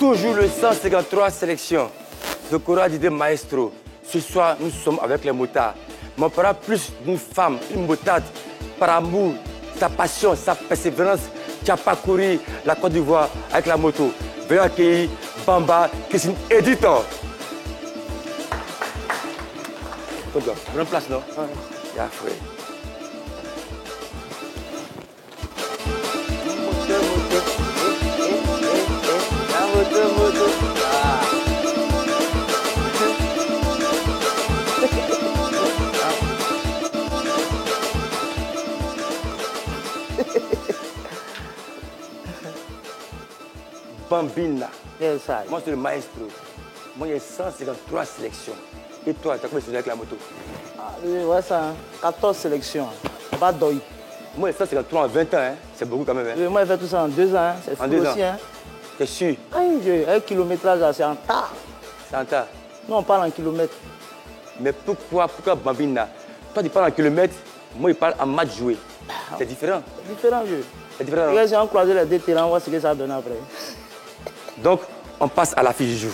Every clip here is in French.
toujours le 153 sélection de Cora d'idée maestro. Ce soir, nous sommes avec les motards. Mais on parlera plus d'une femme, une motade, par amour, sa passion, sa persévérance, qui a parcouru la Côte d'Ivoire avec la moto. Veuillez accueillir Bamba Christine Éditeur. Bonne place, non? Oui. Yeah, frère. Moto. Bambina. Yes, moi, c'est le maestro. Moi, il y a 153 sélections. Et toi, tu as combien de sélections avec la moto? Oui, ouais, ça, 14 sélections. Pas d'oeil. Moi, il y a 153 en 20 ans. Hein. C'est beaucoup quand même. Hein. Oui, moi, j'ai fait tout ça en 2 ans. Hein. C'est fou aussi. Hein. T'es sûr? Un kilométrage, c'est en tas. C'est en tas? Nous, on parle en kilomètres. Mais pourquoi Bambina? Toi, tu parles en kilomètres, moi, il parle en match joué. C'est différent. C'est différent, vieux. C'est différent. Regarde, si on croise les deux terrains, on voit ce que ça donne après. Donc, on passe à la fiche du jour.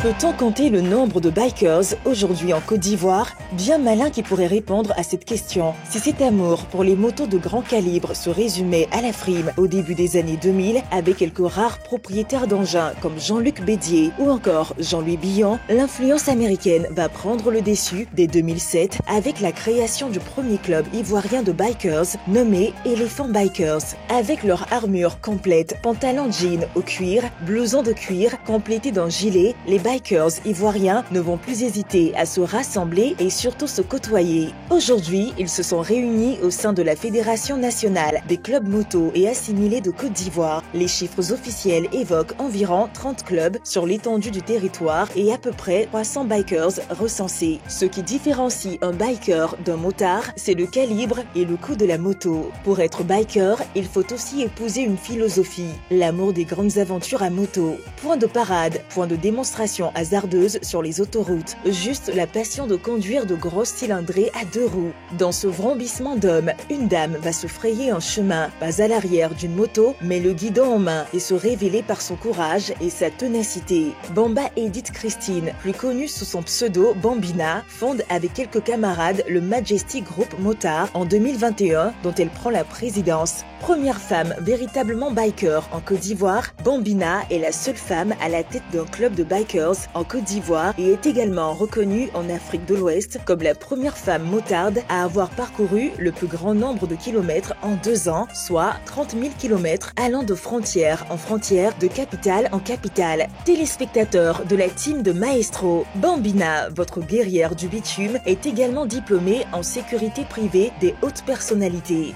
Peut-on compter le nombre de bikers aujourd'hui en Côte d'Ivoire? Bien malin qui pourrait répondre à cette question. Si cet amour pour les motos de grand calibre se résumait à la frime au début des années 2000, avec quelques rares propriétaires d'engins comme Jean-Luc Bédier ou encore Jean-Louis Billon, l'influence américaine va prendre le dessus dès 2007 avec la création du premier club ivoirien de bikers nommé Elephant Bikers. Avec leur armure complète, pantalon jean au cuir, blouson de cuir complété d'un gilet, les bikers ivoiriens ne vont plus hésiter à se rassembler et surtout se côtoyer. Aujourd'hui, ils se sont réunis au sein de la Fédération nationale des clubs moto et assimilés de Côte d'Ivoire. Les chiffres officiels évoquent environ 30 clubs sur l'étendue du territoire et à peu près 300 bikers recensés. Ce qui différencie un biker d'un motard, c'est le calibre et le coût de la moto. Pour être biker, il faut aussi épouser une philosophie, l'amour des grandes aventures à moto. Point de parade, point de démonstration hasardeuse sur les autoroutes, juste la passion de conduire de grosses cylindrées à 2 roues. Dans ce vrombissement d'hommes, une dame va se frayer un chemin, pas à l'arrière d'une moto, mais le guidon en main et se révéler par son courage et sa ténacité. Bamba Edith Christine, plus connue sous son pseudo Bambina, fonde avec quelques camarades le Majestic Group Motard en 2021, dont elle prend la présidence. Première femme véritablement biker en Côte d'Ivoire, Bambina est la seule femme à la tête d'un club de bikers en Côte d'Ivoire et est également reconnue en Afrique de l'Ouest comme la première femme motarde à avoir parcouru le plus grand nombre de kilomètres en 2 ans, soit 30 000 kilomètres allant de frontière en frontière, de capitale en capitale. Téléspectateurs de la team de Maestro, Bambina, votre guerrière du bitume, est également diplômée en sécurité privée des hautes personnalités.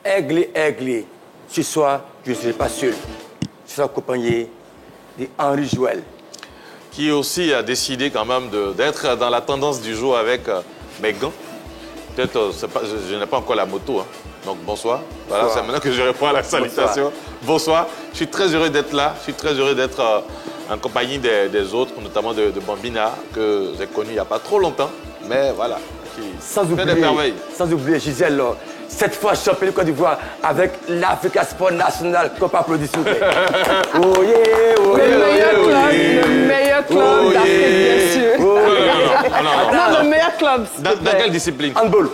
Aiglé. Ce soir, je ne serai pas seul. Je serai accompagné d'Henri Joël. Qui aussi a décidé quand même d'être dans la tendance du jour avec mes gants. Peut-être, je n'ai pas encore la moto. Hein. Donc bonsoir. Voilà, c'est maintenant que je réponds à la salutation. Bonsoir. Je suis très heureux d'être là. Je suis très heureux d'être en compagnie des autres, notamment de Bambina, que j'ai connu il n'y a pas trop longtemps. Mais voilà, qui fait des merveilles. Sans oublier Gisèle, cette fois championne de Côte d'Ivoire avec l'Africa Sport National. Qu'on peut applaudir s'il vous plaît. Le meilleur club d'Afrique, bien sûr. Non, le meilleur club. Dans quelle discipline? Handball.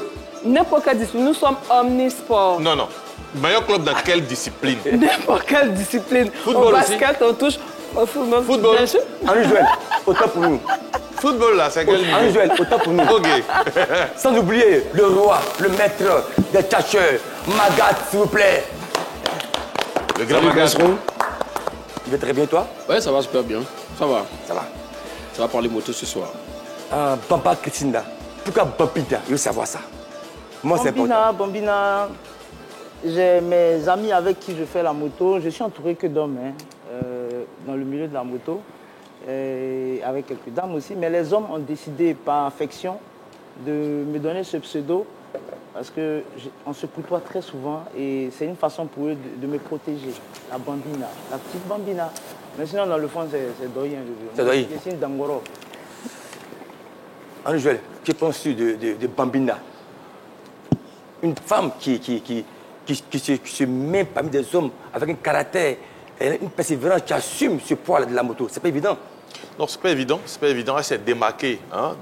N'importe quelle discipline. Nous sommes omnisports. Non. Meilleur club dans quelle discipline? N'importe quelle discipline. Football au basket, aussi. on touche au football. Football. Bien sûr. Henri Joël, autant pour nous. Football, là, c'est quel niveau? Henri Joël, autant pour nous. Ok. Sans oublier le roi, le maître des tchacheurs, Magat, s'il vous plaît. Le grand Magat. Tu vas très bien, toi? Ouais, ça va super bien. Ça va. Ça va. Ça va parler moto ce soir. Bamba Christine, pourquoi Bambina? Il veut savoir ça. Moi, c'est important. Bambina, j'ai mes amis avec qui je fais la moto. Je suis entouré que d'hommes dans le milieu de la moto. Avec quelques dames aussi. Mais les hommes ont décidé par affection de me donner ce pseudo parce qu'on se côtoie très souvent et c'est une façon pour eux de me protéger. La bambina, la petite bambina. Mais sinon, dans le fond, c'est Doyi. C'est Doyi. C'est une Dangoro. Anne-Joël, que penses-tu de Bambina? Une femme qui se met parmi des hommes avec un caractère, une persévérance, qui assume ce poids de la moto. C'est pas évident. Non, c'est pas évident. C'est pas évident. Elle s'est démarquée hein,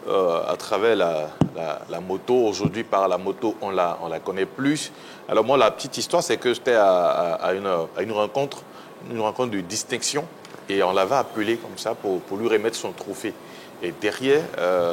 à travers la moto. Aujourd'hui, par la moto, on la connaît plus. Alors moi, la petite histoire, c'est que j'étais à une rencontre de distinction et on l'avait appelée comme ça pour lui remettre son trophée. Et derrière,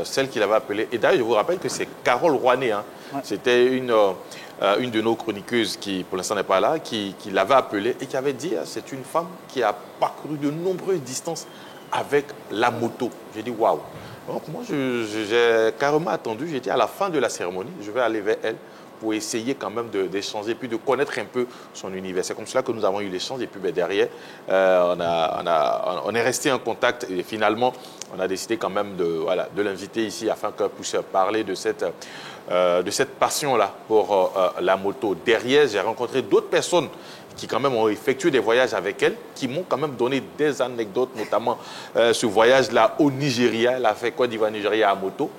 celle qui l'avait appelée, et d'ailleurs, je vous rappelle que c'est Carole Rouanet, hein. Ouais. C'était une de nos chroniqueuses qui, pour l'instant, n'est pas là, qui l'avait appelée et qui avait dit c'est une femme qui a parcouru de nombreuses distances avec la moto. J'ai dit waouh. Donc moi, j'ai carrément attendu. J'ai dit à la fin de la cérémonie, je vais aller vers elle pour essayer quand même d'échanger, puis de connaître un peu son univers. C'est comme cela que nous avons eu l'échange. Et puis ben, derrière, on est resté en contact. Et finalement, on a décidé quand même de l'inviter ici afin qu'elle puisse parler de cette passion-là pour la moto. Derrière, j'ai rencontré d'autres personnes qui quand même ont effectué des voyages avec elle, qui m'ont quand même donné des anecdotes, notamment ce voyage-là au Nigeria. Elle a fait Côte d'Ivoire, Nigeria à moto.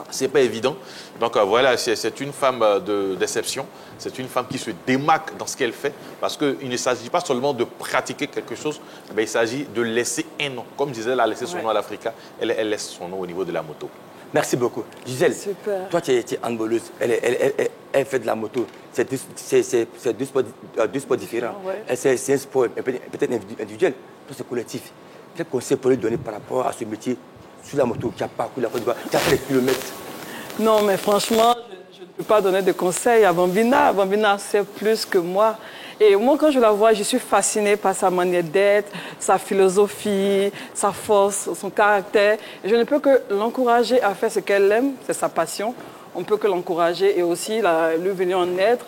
C'est pas évident. Donc voilà, c'est une femme d'exception. C'est une femme qui se démarque dans ce qu'elle fait parce qu'il ne s'agit pas seulement de pratiquer quelque chose, mais il s'agit de laisser un nom. Comme Gisèle a laissé son nom à l'Africa, elle laisse son nom au niveau de la moto. Merci beaucoup. Gisèle, toi tu es handballeuse, elle fait de la moto. C'est deux sports différents. Ouais. C'est un sport peut-être individuel, toi c'est collectif. Quel conseil pour lui donner par rapport à ce métier sur la moto qui a parcouru la Côte d'Ivoire, qui a fait des kilomètres? Non, mais franchement, je ne peux pas donner de conseils à Bambina. Bambina sait plus que moi. Et moi, quand je la vois, je suis fascinée par sa manière d'être, sa philosophie, sa force, son caractère. Et je ne peux que l'encourager à faire ce qu'elle aime, c'est sa passion. On ne peut que l'encourager et aussi lui venir en aide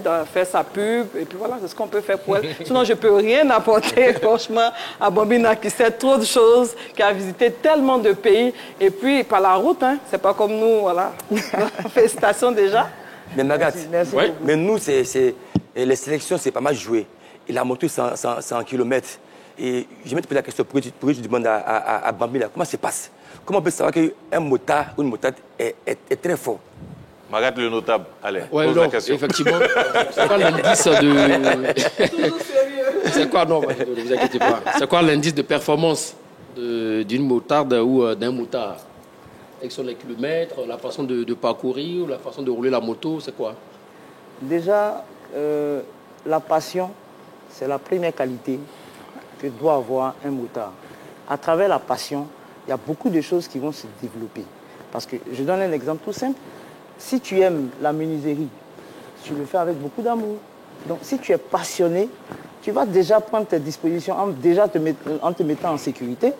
à faire sa pub. Et puis voilà, c'est ce qu'on peut faire pour elle. Sinon, je ne peux rien apporter, franchement, à Bambina qui sait trop de choses, qui a visité tellement de pays. Et puis, par la route, hein, c'est pas comme nous, voilà. Félicitations déjà. Mais Magat, merci. Mais nous, les sélections, c'est pas mal joué. Et la moto, c'est en kilomètres. Et je vais te poser la question, pourquoi tu demandes à Bambina, comment ça se passe? Comment on peut savoir qu'un motard ou une motard est très fort? Magat le notable, allez, ouais, pose la question. Effectivement, c'est quoi l'indice de... C'est quoi, non, ne vous inquiétez pas. C'est quoi l'indice de performance d'une motarde ou d'un motard? Quels sont les kilomètres, la façon de parcourir, la façon de rouler la moto, c'est quoi? Déjà, la passion, c'est la première qualité que doit avoir un motard. À travers la passion, il y a beaucoup de choses qui vont se développer. Parce que, je donne un exemple tout simple. Si tu aimes la menuiserie, tu le fais avec beaucoup d'amour. Donc, si tu es passionné, tu vas déjà prendre tes dispositions en te mettant en sécurité,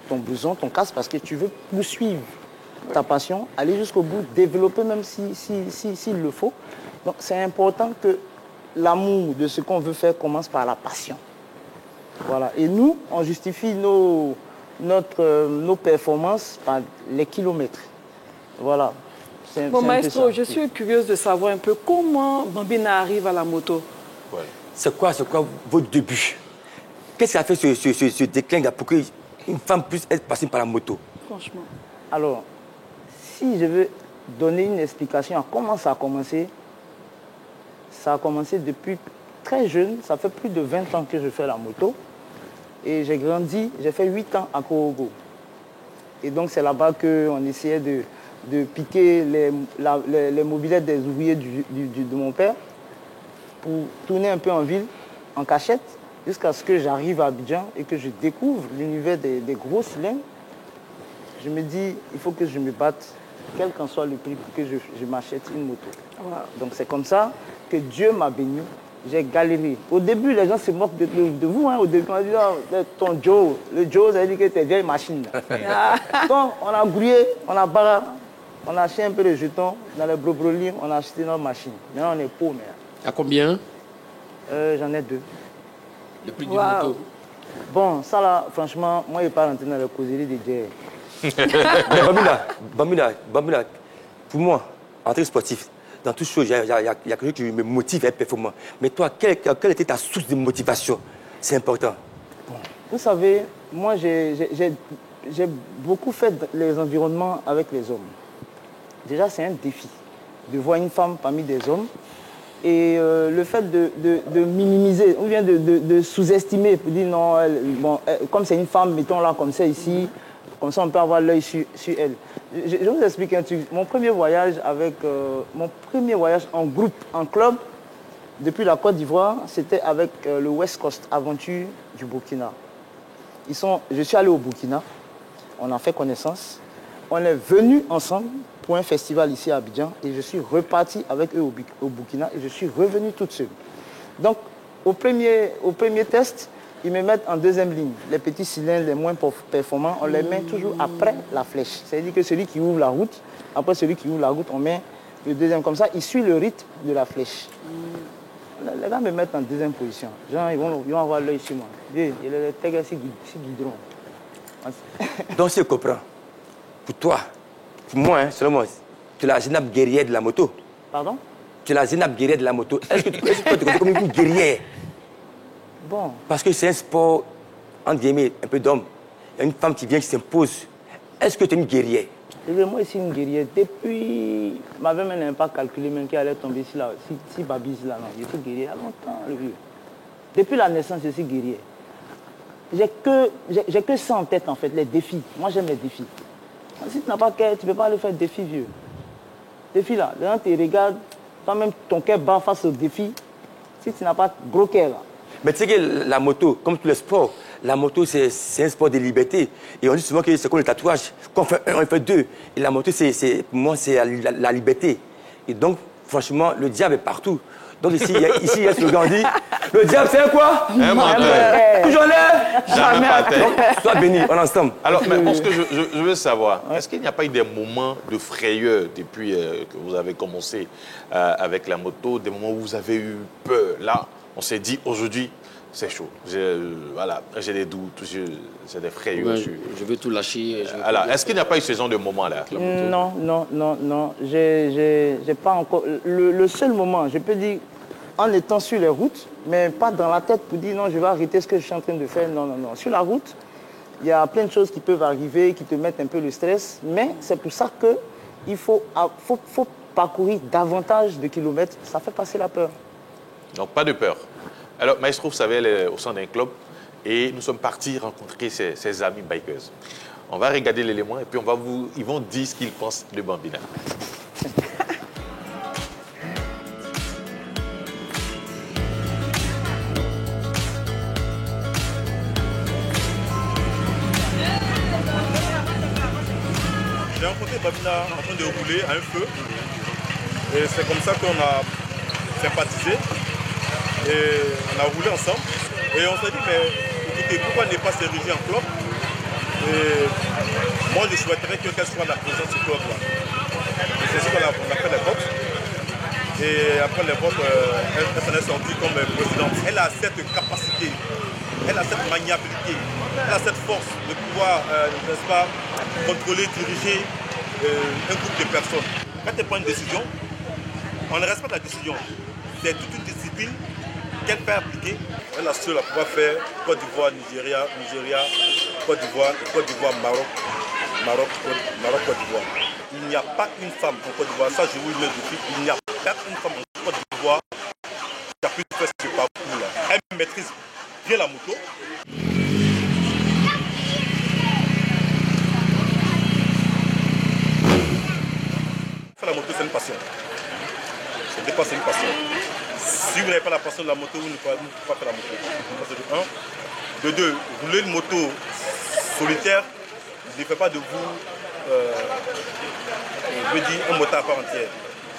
ton blouson, ton casque, parce que tu veux poursuivre ta passion, aller jusqu'au bout, développer même s'il le faut. Donc, c'est important que l'amour de ce qu'on veut faire commence par la passion. Voilà. Et nous, on justifie nos performances par les kilomètres. Voilà. Bon, maestro, je suis curieuse de savoir un peu comment Bambina arrive à la moto. Ouais. C'est quoi votre début? Qu'est-ce qui a fait ce déclin pour qu'une femme puisse être passée par la moto? Franchement. Alors, si je veux donner une explication à comment ça a commencé depuis très jeune. Ça fait plus de 20 ans que je fais la moto. Et j'ai grandi, j'ai fait 8 ans à Korogo. Et donc c'est là-bas qu'on essayait de piquer les mobylettes des ouvriers de mon père pour tourner un peu en ville, en cachette, jusqu'à ce que j'arrive à Abidjan et que je découvre l'univers des gros cylindres. Je me dis, il faut que je me batte, quel qu'en soit le prix, pour que je m'achète une moto. Wow. Donc c'est comme ça que Dieu m'a béni. J'ai galéré. Au début, les gens se moquent de vous. Hein. Au début, on a dit, oh, ton Joe. Le Joe, ça veut dire que t'es vieille machine. Donc, on a grouillé, on a barré, on a acheté un peu de jetons. Dans les brobroliers, on a acheté notre machine. Maintenant, on est pauvres. À combien? J'en ai 2. Le prix du moto? Bon, ça là, franchement, moi, je ne vais pas rentrer dans la causerie des guerres. Bambina, pour moi, en tant que sportif, dans toute chose, il y a quelque chose qui me motive à être performant. Mais toi, quelle était ta source de motivation? C'est important. Bon. Vous savez, moi, j'ai beaucoup fait les environnements avec les hommes. Déjà, c'est un défi de voir une femme parmi des hommes. Et le fait de minimiser, ou bien de sous-estimer, pour dire non, comme c'est une femme, mettons-la comme ça ici, comme ça on peut avoir l'œil sur elle. Je vous explique un truc. Mon premier voyage en groupe, en club, depuis la Côte d'Ivoire, c'était avec le West Coast Aventure du Burkina. Je suis allé au Burkina, on a fait connaissance, on est venus ensemble pour un festival ici à Abidjan et je suis reparti avec eux au Burkina et je suis revenu toute seule. Donc, au premier test, ils me mettent en deuxième ligne. Les petits cylindres les moins performants, on les met toujours après la flèche. C'est-à-dire que celui qui ouvre la route, après celui qui ouvre la route, on met le deuxième. Comme ça, il suit le rythme de la flèche. Les gars me mettent en deuxième position. Genre, ils vont avoir l'œil sur moi. Il y a les tègres sur guidron. Donc, je comprends. Pour toi, pour moi, hein, selon moi, tu es la Zénab guerrière de la moto. Pardon? Tu es la Zénab guerrière de la moto. Est-ce que tu te connais comme une guerrière? Bon. Parce que c'est un sport, entre guillemets, un peu d'homme. Il y a une femme qui vient, qui s'impose. Est-ce que tu es une guerrière? Moi, je suis une guerrière. Depuis, ma mère n'avait pas calculé même qu'elle allait tomber ici, là. Si Babi ici, là, non. Je suis guerrière il y a longtemps, le vieux. Depuis la naissance, je suis guerrière. J'ai que ça en tête, en fait, les défis. Moi, j'aime les défis. Si tu n'as pas de cœur, tu ne peux pas le faire défi, vieux. Défi là, les gens te regardent, toi-même ton cœur bat face au défi. Si tu n'as pas de gros cœur là. Mais tu sais que la moto, comme tous les sports, la moto c'est un sport de liberté. Et on dit souvent que c'est comme le tatouage. Quand on fait un, on fait deux. Et la moto, pour moi, c'est la liberté. Et donc, franchement, le diable est partout. Donc ici, il y a ce slogan dit, le diable c'est quoi? Un menteur. Toujours l'air. Jamais à terre. Sois béni, on est ensemble. Alors, mais ce que je veux savoir, est-ce qu'il n'y a pas eu des moments de frayeur depuis que vous avez commencé avec la moto, des moments où vous avez eu peur? Là, on s'est dit, aujourd'hui, c'est chaud. Voilà, j'ai des doutes, j'ai des frayeurs. Ouais, je veux tout lâcher. Alors, est-ce qu'il n'y a pas eu ce genre de moment là? Non. J'ai pas encore. Le seul moment, je peux dire, en étant sur les routes, mais pas dans la tête pour dire non, je vais arrêter ce que je suis en train de faire. Non. Sur la route, il y a plein de choses qui peuvent arriver, qui te mettent un peu le stress, mais c'est pour ça qu'il faut parcourir davantage de kilomètres. Ça fait passer la peur. Donc, pas de peur. Alors, Maestro, vous savez, elle est au sein d'un club et nous sommes partis rencontrer ses amis bikers. On va regarder l'élément et puis ils vont dire ce qu'ils pensent de Bambina. J'ai rencontré Bambina en train de rouler à un feu et c'est comme ça qu'on a sympathisé. Et on a roulé ensemble et on s'est dit, mais écoutez, pourquoi ne pas s'ériger en club? Et moi, je souhaiterais qu'elle soit la présidente du club là. C'est ce qu'on a fait les votes. Et après les votes, elle s'en est sortie comme présidente. Elle a cette capacité, elle a cette maniabilité, elle a cette force de pouvoir, n'est-ce pas, contrôler, diriger un groupe de personnes. Quand elle prend une décision, on ne respecte la décision. C'est toute une discipline qu'elle peut appliquer. Elle est la seule à pouvoir faire Côte d'Ivoire, Nigeria, Côte d'Ivoire, Maroc, Côte d'Ivoire. Il n'y a pas une femme en Côte d'Ivoire, ça je vous le dis, il n'y a pas une femme en Côte d'Ivoire qui a pu faire ce parcours-là. Elle maîtrise bien la moto. Faire la moto, c'est une passion. C'est dépasser une passion. Si vous n'avez pas la passion de la moto, vous ne pouvez pas faire la moto. Ça, c'est de un. De deux, rouler une moto solitaire ne fait pas de vous, je veux dire, un motard à part entière.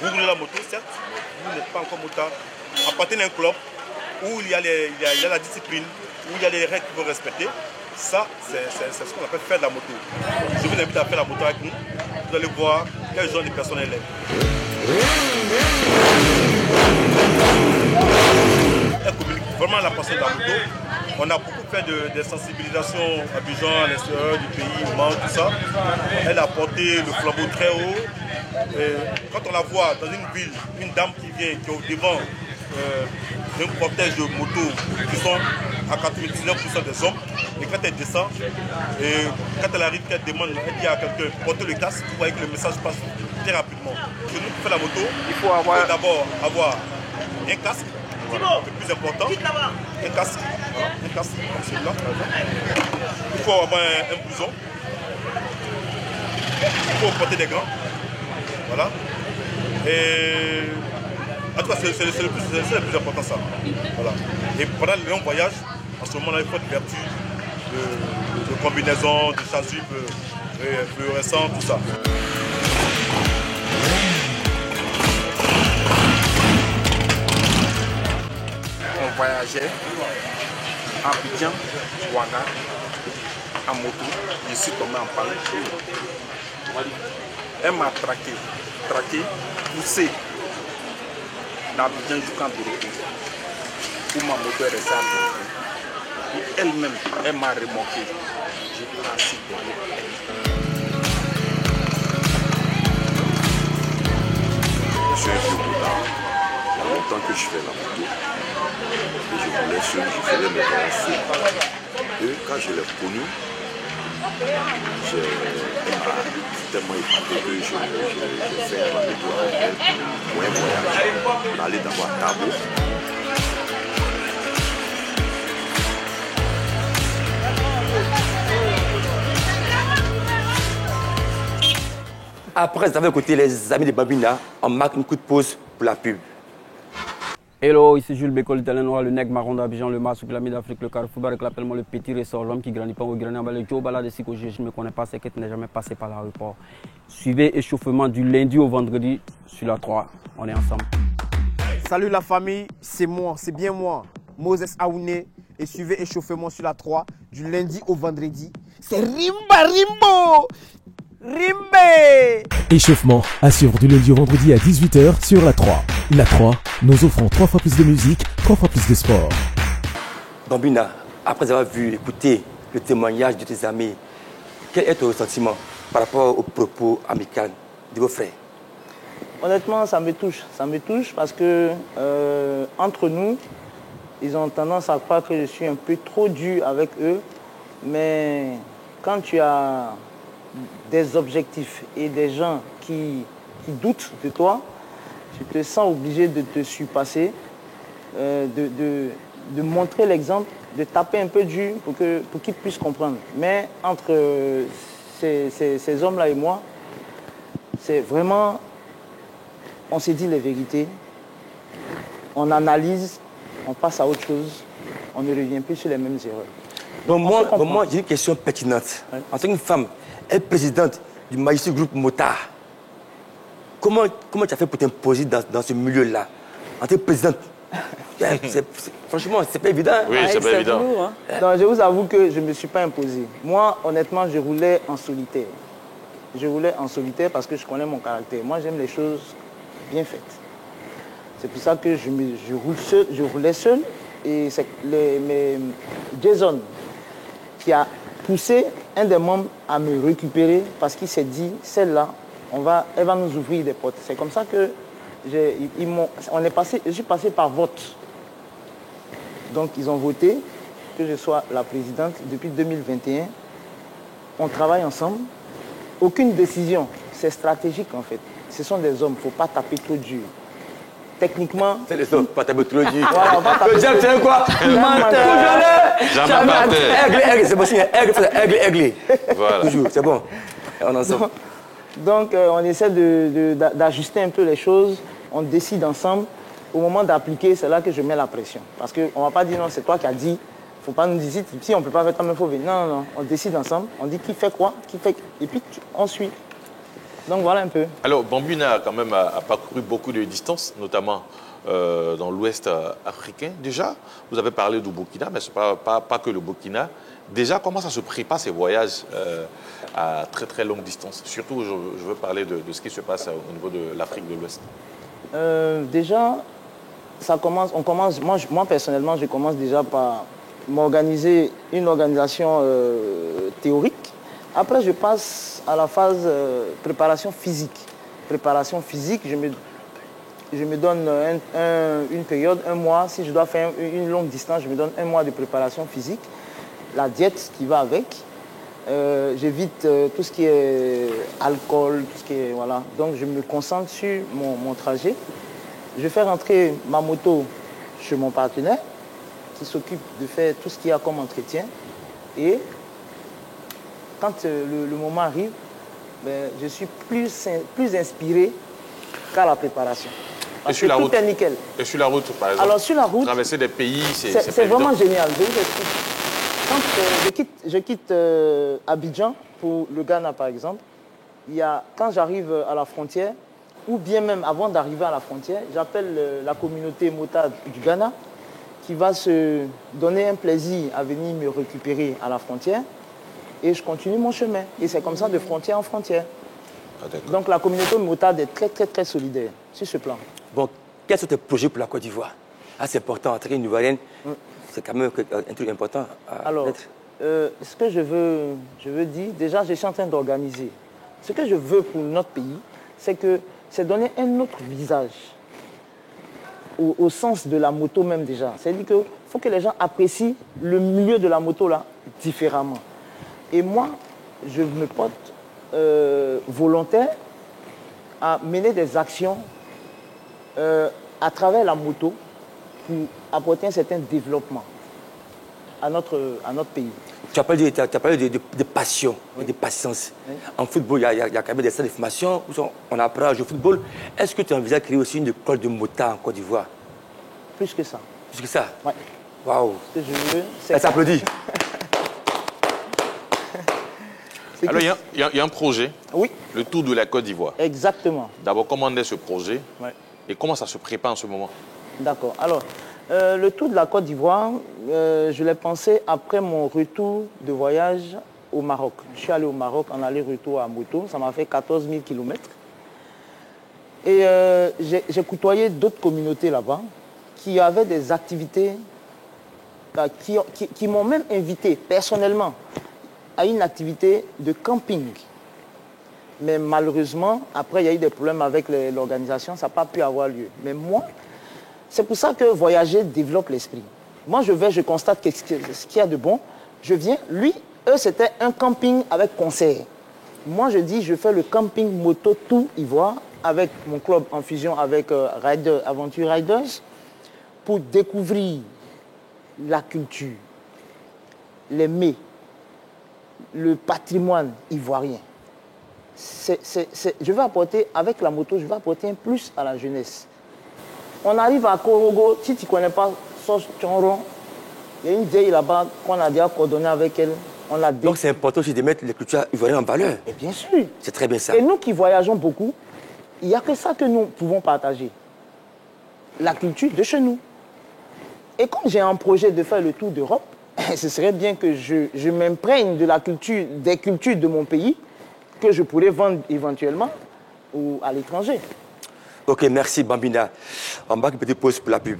Vous roulez la moto, certes, mais vous n'êtes pas encore motard. Appartenez à un club où il y a la discipline, où il y a les règles qu'il faut respecter. Ça, c'est ce qu'on appelle faire de la moto. Je vous invite à faire la moto avec nous. Vous allez voir quel genre de personne elle est. Elle communique vraiment la passion de la moto. On a beaucoup fait des sensibilisations à Abidjan, à l'extérieur du pays, au Mans, tout ça. Elle a porté le flambeau très haut. Et quand on la voit dans une ville, une dame qui vient, qui est au devant d'un cortège de motos qui sont à 99% des hommes, et quand elle descend, et quand elle arrive, qu'elle demande, elle dit à quelqu'un, portez le casque, vous voyez que le message passe très rapidement. Chez nous, pour faire la moto, il faut d'abord avoir un casque, le plus important, un casque comme celui-là. Il faut avoir un blouson, il faut porter des gants, voilà. Et en tout cas, c'est le plus important ça. Voilà. Et pendant le long voyage, en ce moment-là, il faut des vertus de combinaison, de chasuble fluorescent, tout ça. On voyageait à Abidjan, Ouaga, en moto. Je suis tombé en panne. Elle m'a traqué, poussé d'Abidjan jusqu'en Doropo. Où ma moto est restée à Doropo. Et elle-même, elle m'a remorqué. J'ai passé derrière elle. Je suis un vieux moutard. Il y a longtemps que je fais la moto. Et je voulais suivre, je faisais mes voyages seuls. Et quand je l'ai connu, elle m'a tellement épaté que je fais un rendez-vous avec elle pour un voyage. On allait d'abord à Tabo. Après avoir écouté les amis de Bambina, on marque une coup de pause pour la pub. Hello, ici Jules Bécole, l'italien noir, le nègre marron d'Abidjan, le marsoup, l'ami d'Afrique, le carrefour, appelle-moi le petit ressort, l'homme qui grandit pas au grenier, le Joe Bala de Siko, je ne me connais pas, c'est que tu n'es jamais passé par l'aéroport. Suivez échauffement du lundi au vendredi sur la 3. On est ensemble. Salut la famille, c'est moi, c'est bien moi, Moses Aouné, et suivez échauffement sur la 3 du lundi au vendredi. C'est Rimba Rimbo! Rimbe! Échauffement à suivre du lundi au vendredi à 18 h sur la 3. La 3, nous offrons 3 fois plus de musique, 3 fois plus de sport. Bambina, après avoir vu, écouté le témoignage de tes amis, quel est ton sentiment par rapport aux propos amicaux de vos frères? Honnêtement, ça me touche parce que entre nous, ils ont tendance à croire que je suis un peu trop dur avec eux, mais quand tu as des objectifs et des gens qui doutent de toi, tu te sens obligé de te surpasser, de montrer l'exemple, de taper un peu dur pour qu'ils puissent comprendre. Mais entre ces hommes-là et moi, c'est vraiment, on s'est dit les vérités, on analyse, on passe à autre chose, on ne revient plus sur les mêmes erreurs. Donc moi j'ai une question pertinente. Ouais. En tant qu'une femme, elle est présidente du Majestic Group Motard. Comment tu as fait pour t'imposer dans ce milieu-là? En tant que présidente, franchement, c'est pas évident. Oui, c'est pas évident. Lourd, hein? Non, je vous avoue que je ne me suis pas imposé. Moi, honnêtement, je roulais en solitaire. Je roulais en solitaire parce que je connais mon caractère. Moi, j'aime les choses bien faites. C'est pour ça que je roulais seul. Et c'est Jason qui a poussé un des membres à me récupérer parce qu'il s'est dit, celle-là, elle va nous ouvrir des portes. C'est comme ça que je suis passé par vote. Donc ils ont voté que je sois la présidente depuis 2021. On travaille ensemble. Aucune décision, c'est stratégique en fait. Ce sont des hommes, il ne faut pas taper trop dur. Techniquement... C'est les hommes, pas taper trop dur. Voilà, le diable, c'est quoi? Aigle, c'est bon signe. Aigle. Voilà. Toujours, c'est bon. On en sort. Donc, on essaie d'ajuster un peu les choses. On décide ensemble. Au moment d'appliquer, c'est là que je mets la pression. Parce qu'on ne va pas dire non, c'est toi qui as dit. Il ne faut pas nous dire si on ne peut pas faire comme il faut venir. Non, non, on décide ensemble. On dit qui fait quoi, et puis on suit. Donc voilà un peu. Alors, Bambina quand même a parcouru beaucoup de distances, notamment dans l'ouest africain. Déjà, vous avez parlé du Burkina, mais ce n'est pas que le Burkina. Déjà, comment ça se prépare ces voyages à très très longue distance? Surtout, je veux parler de ce qui se passe au niveau de l'Afrique de l'Ouest. Déjà, moi personnellement, je commence déjà par m'organiser une organisation théorique. Après, je passe à la phase préparation physique. Préparation physique, je me donne une période, 1 mois. Si je dois faire une longue distance, je me donne 1 mois de préparation physique. La diète qui va avec. J'évite tout ce qui est alcool, tout ce qui est... Voilà. Donc, je me concentre sur mon trajet. Je fais rentrer ma moto chez mon partenaire qui s'occupe de faire tout ce qu'il y a comme entretien. Et quand le moment arrive, ben, je suis plus inspiré qu'à la préparation. Parce que tout est nickel. Et sur la route, par exemple? Alors, sur la route, traverser des pays, c'est vraiment génial. Quand je quitte Abidjan pour le Ghana, par exemple, quand j'arrive à la frontière, ou bien même avant d'arriver à la frontière, j'appelle la communauté motade du Ghana qui va se donner un plaisir à venir me récupérer à la frontière et je continue mon chemin. Et c'est comme ça de frontière en frontière. Donc la communauté motade est très, très, très solidaire sur ce plan. Bon, quels sont tes projets pour la Côte d'Ivoire? Ah, c'est important, entrer une Ivoirienne, c'est quand même un truc important à mettre. Ce que je veux dire, déjà, je suis en train d'organiser. Ce que je veux pour notre pays, c'est donner un autre visage au sens de la moto même déjà. C'est-à-dire qu'il faut que les gens apprécient le milieu de la moto là différemment. Et moi, je me porte volontaire à mener des actions à travers la moto pour apporter un certain développement à notre pays. Tu as parlé de passion et de patience. Oui. En football, il y a quand même des centres de formation où on apprend à jouer au football. Est-ce que tu envisages de créer aussi une école de motard en Côte d'Ivoire? Plus que ça. Plus que ça? Oui. Waouh. Ce que je veux, c'est... Elle s'applaudit. Alors, il y a un projet. Oui. Le Tour de la Côte d'Ivoire. Exactement. D'abord, comment est ce projet? Oui. Et comment ça se prépare en ce moment? D'accord. Alors, le Tour de la Côte d'Ivoire, je l'ai pensé après mon retour de voyage au Maroc. Je suis allé au Maroc en aller-retour à moto. Ça m'a fait 14 000 km. Et j'ai côtoyé d'autres communautés là-bas qui avaient des activités, qui m'ont même invité personnellement à une activité de camping. Mais malheureusement, après, il y a eu des problèmes avec l'organisation. Ça n'a pas pu avoir lieu. Mais moi, c'est pour ça que voyager développe l'esprit. Moi, je constate ce qu'il y a de bon. Je viens. Lui, eux, c'était un camping avec concert. Moi, je dis, je fais le camping moto Tour Ivoire avec mon club en fusion avec Aventure Riders pour découvrir la culture, les mets, le patrimoine ivoirien. Je vais apporter, avec la moto, je vais apporter un plus à la jeunesse. On arrive à Korogo, si tu ne connais pas Sos Tchonron, il y a une vieille là-bas qu'on a déjà coordonné avec elle. Donc c'est important aussi de mettre les cultures ivoiriennes en valeur. Et bien sûr. C'est très bien ça. Et nous qui voyageons beaucoup, il n'y a que ça que nous pouvons partager. La culture de chez nous. Et comme j'ai un projet de faire le tour d'Europe, ce serait bien que je m'imprègne de la culture, des cultures de mon pays, que je pourrais vendre éventuellement ou à l'étranger. Ok, merci Bambina. On marque une petite pause pour la pub.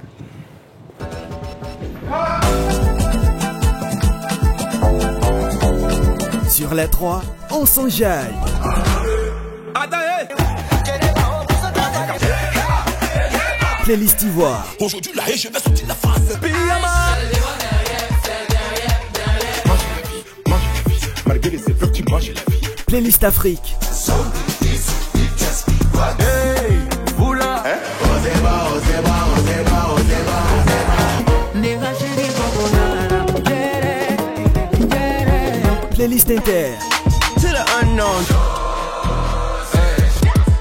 Sur la 3, on s'enjaille. Playlist Ivoire. Aujourd'hui, la haie, je vais sortir la face. Malgré les efforts, tu manges la vie. Playlist Afrique. Hey, vous là, hein? Playlist Inter. To the unknown.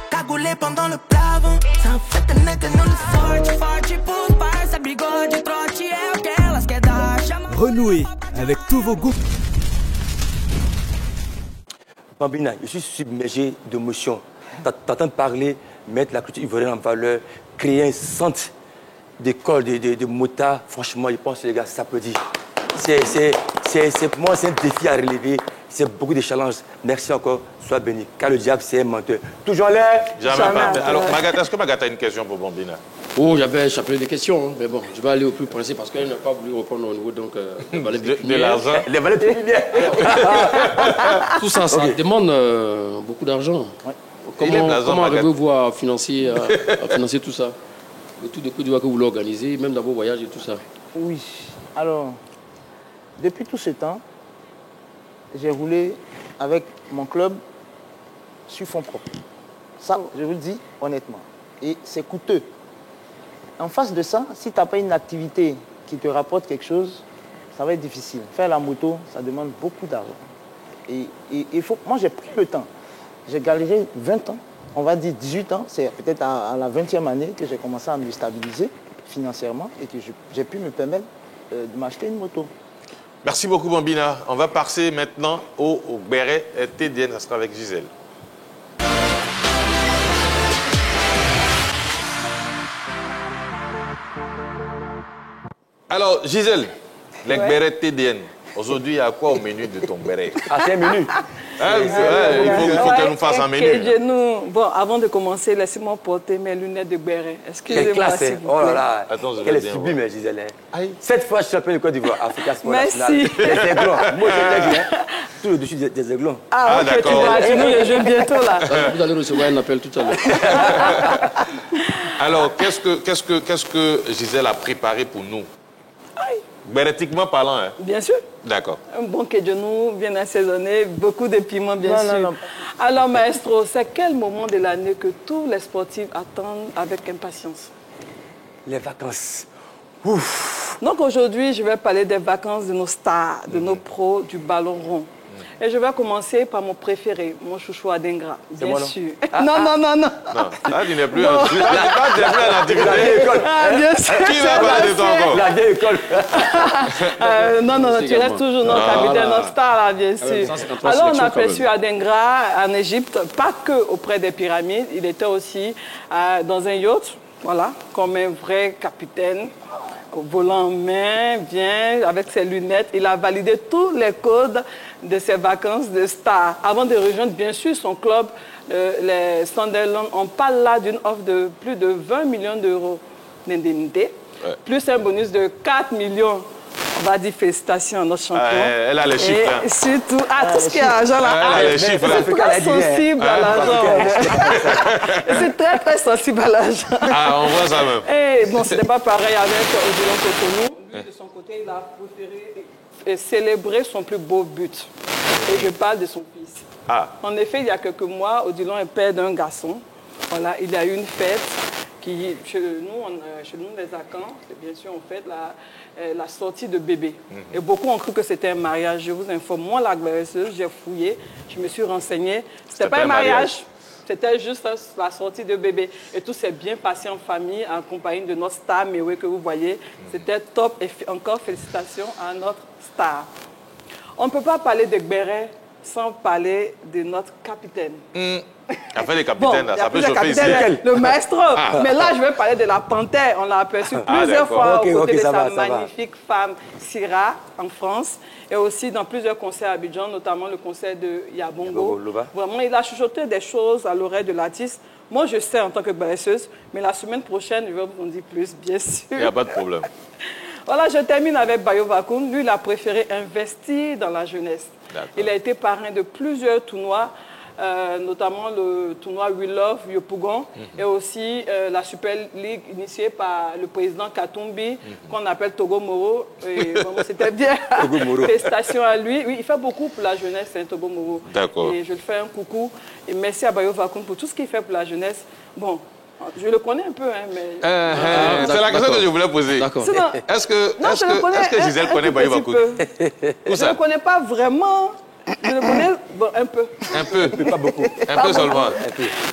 Cagoulé pendant le plavon. Ça fait que n'est que non le forte. Forte pour pas sa bigode. Trotte é aquelas que dá. Renouer avec tous vos goûts. Bambina, je suis submergé d'émotions. T'entends parler, mettre la culture ivoirienne en valeur, créer un centre d'école de motards. Franchement, je pense que les gars s'applaudissent. Pour moi, c'est un défi à relever. C'est beaucoup de challenges. Merci encore. Sois béni. Car le diable, c'est un menteur. Toujours là. Jamais. Alors, Magata, est-ce que Magata a une question pour Bambina? Oh, j'avais échappé des questions, hein, mais bon, je vais aller au plus précis parce qu'elle n'a pas voulu répondre au niveau donc, de l'argent. Les valeurs pécuniaires. Tout ça, ça demande beaucoup d'argent. Ouais. Comment arrivez-vous à financer tout ça? Le tout de Côte d'Ivoire que vous voulez organiser, même dans vos voyages et tout ça? Oui. Alors, depuis tout ce temps, j'ai roulé avec mon club sur fonds propres. Ça, je vous le dis honnêtement. Et c'est coûteux. En face de ça, si tu n'as pas une activité qui te rapporte quelque chose, ça va être difficile. Faire la moto, ça demande beaucoup d'argent. Et moi, j'ai pris le temps. J'ai galéré 20 ans, on va dire 18 ans. C'est peut-être à la 20e année que j'ai commencé à me stabiliser financièrement et que j'ai pu me permettre de m'acheter une moto. Merci beaucoup, Bambina. On va passer maintenant au béret TDN. Ça sera avec Gisèle. Alors, Gisèle, les bérets TDN. Aujourd'hui, il y a quoi au menu de ton béret? Ah, c'est un menu. Il faut qu'elle nous fasse un menu. Bon, avant de commencer, laissez-moi porter mes lunettes de béret. Quelle classe, hein? Oh là là. Attends, quelle est sublime, Gisèle. Cette fois, champion de Côte d'Ivoire, Africa Sport National. Merci. Les aiglons. Moi, je l'ai dit, tout le dessus des aiglons. Ah, ok, tu nous le jeux bientôt, là. Vous allez recevoir un appel tout à l'heure. Alors, qu'est-ce que Gisèle a préparé pour nous? Bérétiquement parlant, hein? Bien sûr. D'accord. Un bon quejonou bien assaisonné, beaucoup de piments, bien sûr. Non. Alors, maestro, c'est quel moment de l'année que tous les sportifs attendent avec impatience? Les vacances. Ouf. Donc aujourd'hui, je vais parler des vacances de nos stars, de nos pros du ballon rond. Et je vais commencer par mon préféré, mon chouchou Adengra, bien sûr. Non. Non, là, tu n'es plus en activité. Bien sûr. Qui va parler de toi encore? La vieille école. Non, tu restes toujours notre capitaine, notre star, là, bien sûr. Alors, on a aperçu Adengra en Égypte, pas que auprès des pyramides, il était aussi dans un yacht, voilà, comme un vrai capitaine. Volant en main, bien, avec ses lunettes. Il a validé tous les codes de ses vacances de star. Avant de rejoindre, bien sûr, son club, les Sunderland, on parle là d'une offre de plus de 20 millions d'euros d'indemnité, plus un bonus de 4 millions. On va dire félicitations à notre champion. Elle a les chiffres. Et surtout, tout ce qui est argent là. Elle a les chiffres. C'est très sensible à l'argent. C'est très sensible à l'argent. Ah, on voit ça même. Et bon, ce n'est pas pareil avec Odilon Cotonou. Lui, de son côté, il a préféré célébrer son plus beau but. Et je parle de son fils. En effet, il y a quelques mois, Odilon est père d'un garçon. Voilà, il y a eu une fête qui, chez nous les Akans, bien sûr, on fête la sortie de bébé. Et beaucoup ont cru que c'était un mariage. Je vous informe, moi, la guérisseuse, j'ai fouillé, je me suis renseignée. C'était pas un mariage, c'était juste la sortie de bébé. Et tout s'est bien passé en famille, en compagnie de notre star Mewe que vous voyez. C'était top et encore félicitations à notre star. On ne peut pas parler de Gbéré sans parler de notre capitaine. Enfin, les capitaines, ça peut chauffer ici. Le maestro. Mais là, je vais parler de la panthère. On l'a aperçu plusieurs fois aux côtés de sa magnifique femme, Syrah, en France. Et aussi dans plusieurs concerts à Abidjan, notamment le concert de Yabongo. Vraiment, il a chuchoté des choses à l'oreille de l'artiste. Moi, je sais en tant que baisseuse, mais la semaine prochaine, je vais vous en dire plus, bien sûr. Il n'y a pas de problème. Voilà, je termine avec Bayo Vakoun. Lui, il a préféré investir dans la jeunesse. Il a été parrain de plusieurs tournois, notamment le tournoi We Love Yopougon et aussi la Super League initiée par le président Katumbi, qu'on appelle Togo Moro. C'était bien. Félicitations à lui. Oui, il fait beaucoup pour la jeunesse, hein, Togo Moro. D'accord. Et je lui fais un coucou. Et merci à Bayo Vakoun pour tout ce qu'il fait pour la jeunesse. Bon, je le connais un peu, hein, mais... c'est la question que je voulais poser. Est-ce que Gisèle connaît Bayo Vakoun? Je ne le connais pas vraiment. Je le connais un peu. Un peu, pas beaucoup. Un peu seulement.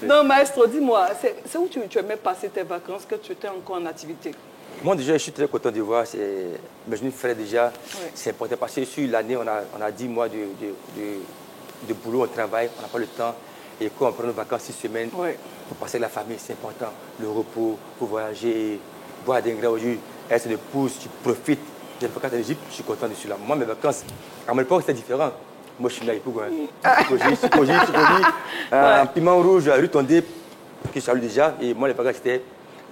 Non, maestro, dis-moi, c'est où tu aimais passer tes vacances, que tu étais encore en activité? Moi, déjà, je suis très content de voir. Mais je me ferais déjà. C'est important parce que sur l'année, on a 10 mois de boulot, on travaille, on n'a pas le temps. Et quand on prend nos vacances 6 semaines, pour passer avec la famille, c'est important. Le repos, pour voyager, boire des grains aujourd'hui. Elle se pousse, tu profites. J'ai des vacances en Égypte, je suis content de celui-là. Moi, mes vacances, à mon époque, c'était différent. Moi, je suis là, pour un piment rouge, rue Tondé, que je salue déjà. Et moi, les vacances, c'était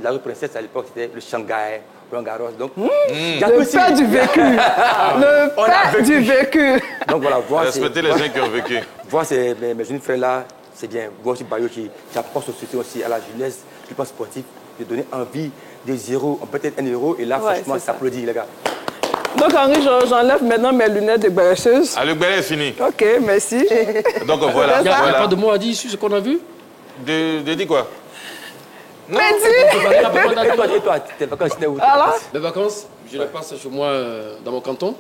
la rue Princesse, à l'époque, c'était le Shanghai, Roland Garros. Donc, le père du vécu. Le père du vécu. Donc voilà, voir. Respecter les gens qui ont vécu. Voir mes jeunes frères là, c'est bien. Voir aussi Bayo qui apporte aussi à la jeunesse, du plan sportif, de donner envie de 0, peut-être 1 euro. Et là, franchement, ça applaudit, les gars. Donc, Henri, j'enlève maintenant mes lunettes de guérisseuse. Ah, le béret est fini. Ok, merci. Donc voilà. Il n'y a pas de mots à dire sur ce qu'on a vu? De dire quoi? Mais dis! Et toi, tes vacances, c'était où? Mes vacances, je les passe chez moi dans mon canton.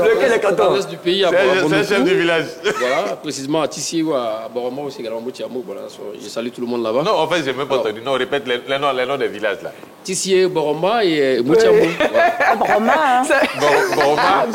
Lequel est canton? Dans l'est du pays, à C'est le chef du village. Voilà, précisément à Tissié ou à Boroma, aussi également Moutiamou. Voilà, je salue tout le monde là-bas. Non, en fait, je n'ai même pas entendu. Non, répète les noms des villages là. Tissié, Boroma et Moutiamou. Boroma, hein? Boroma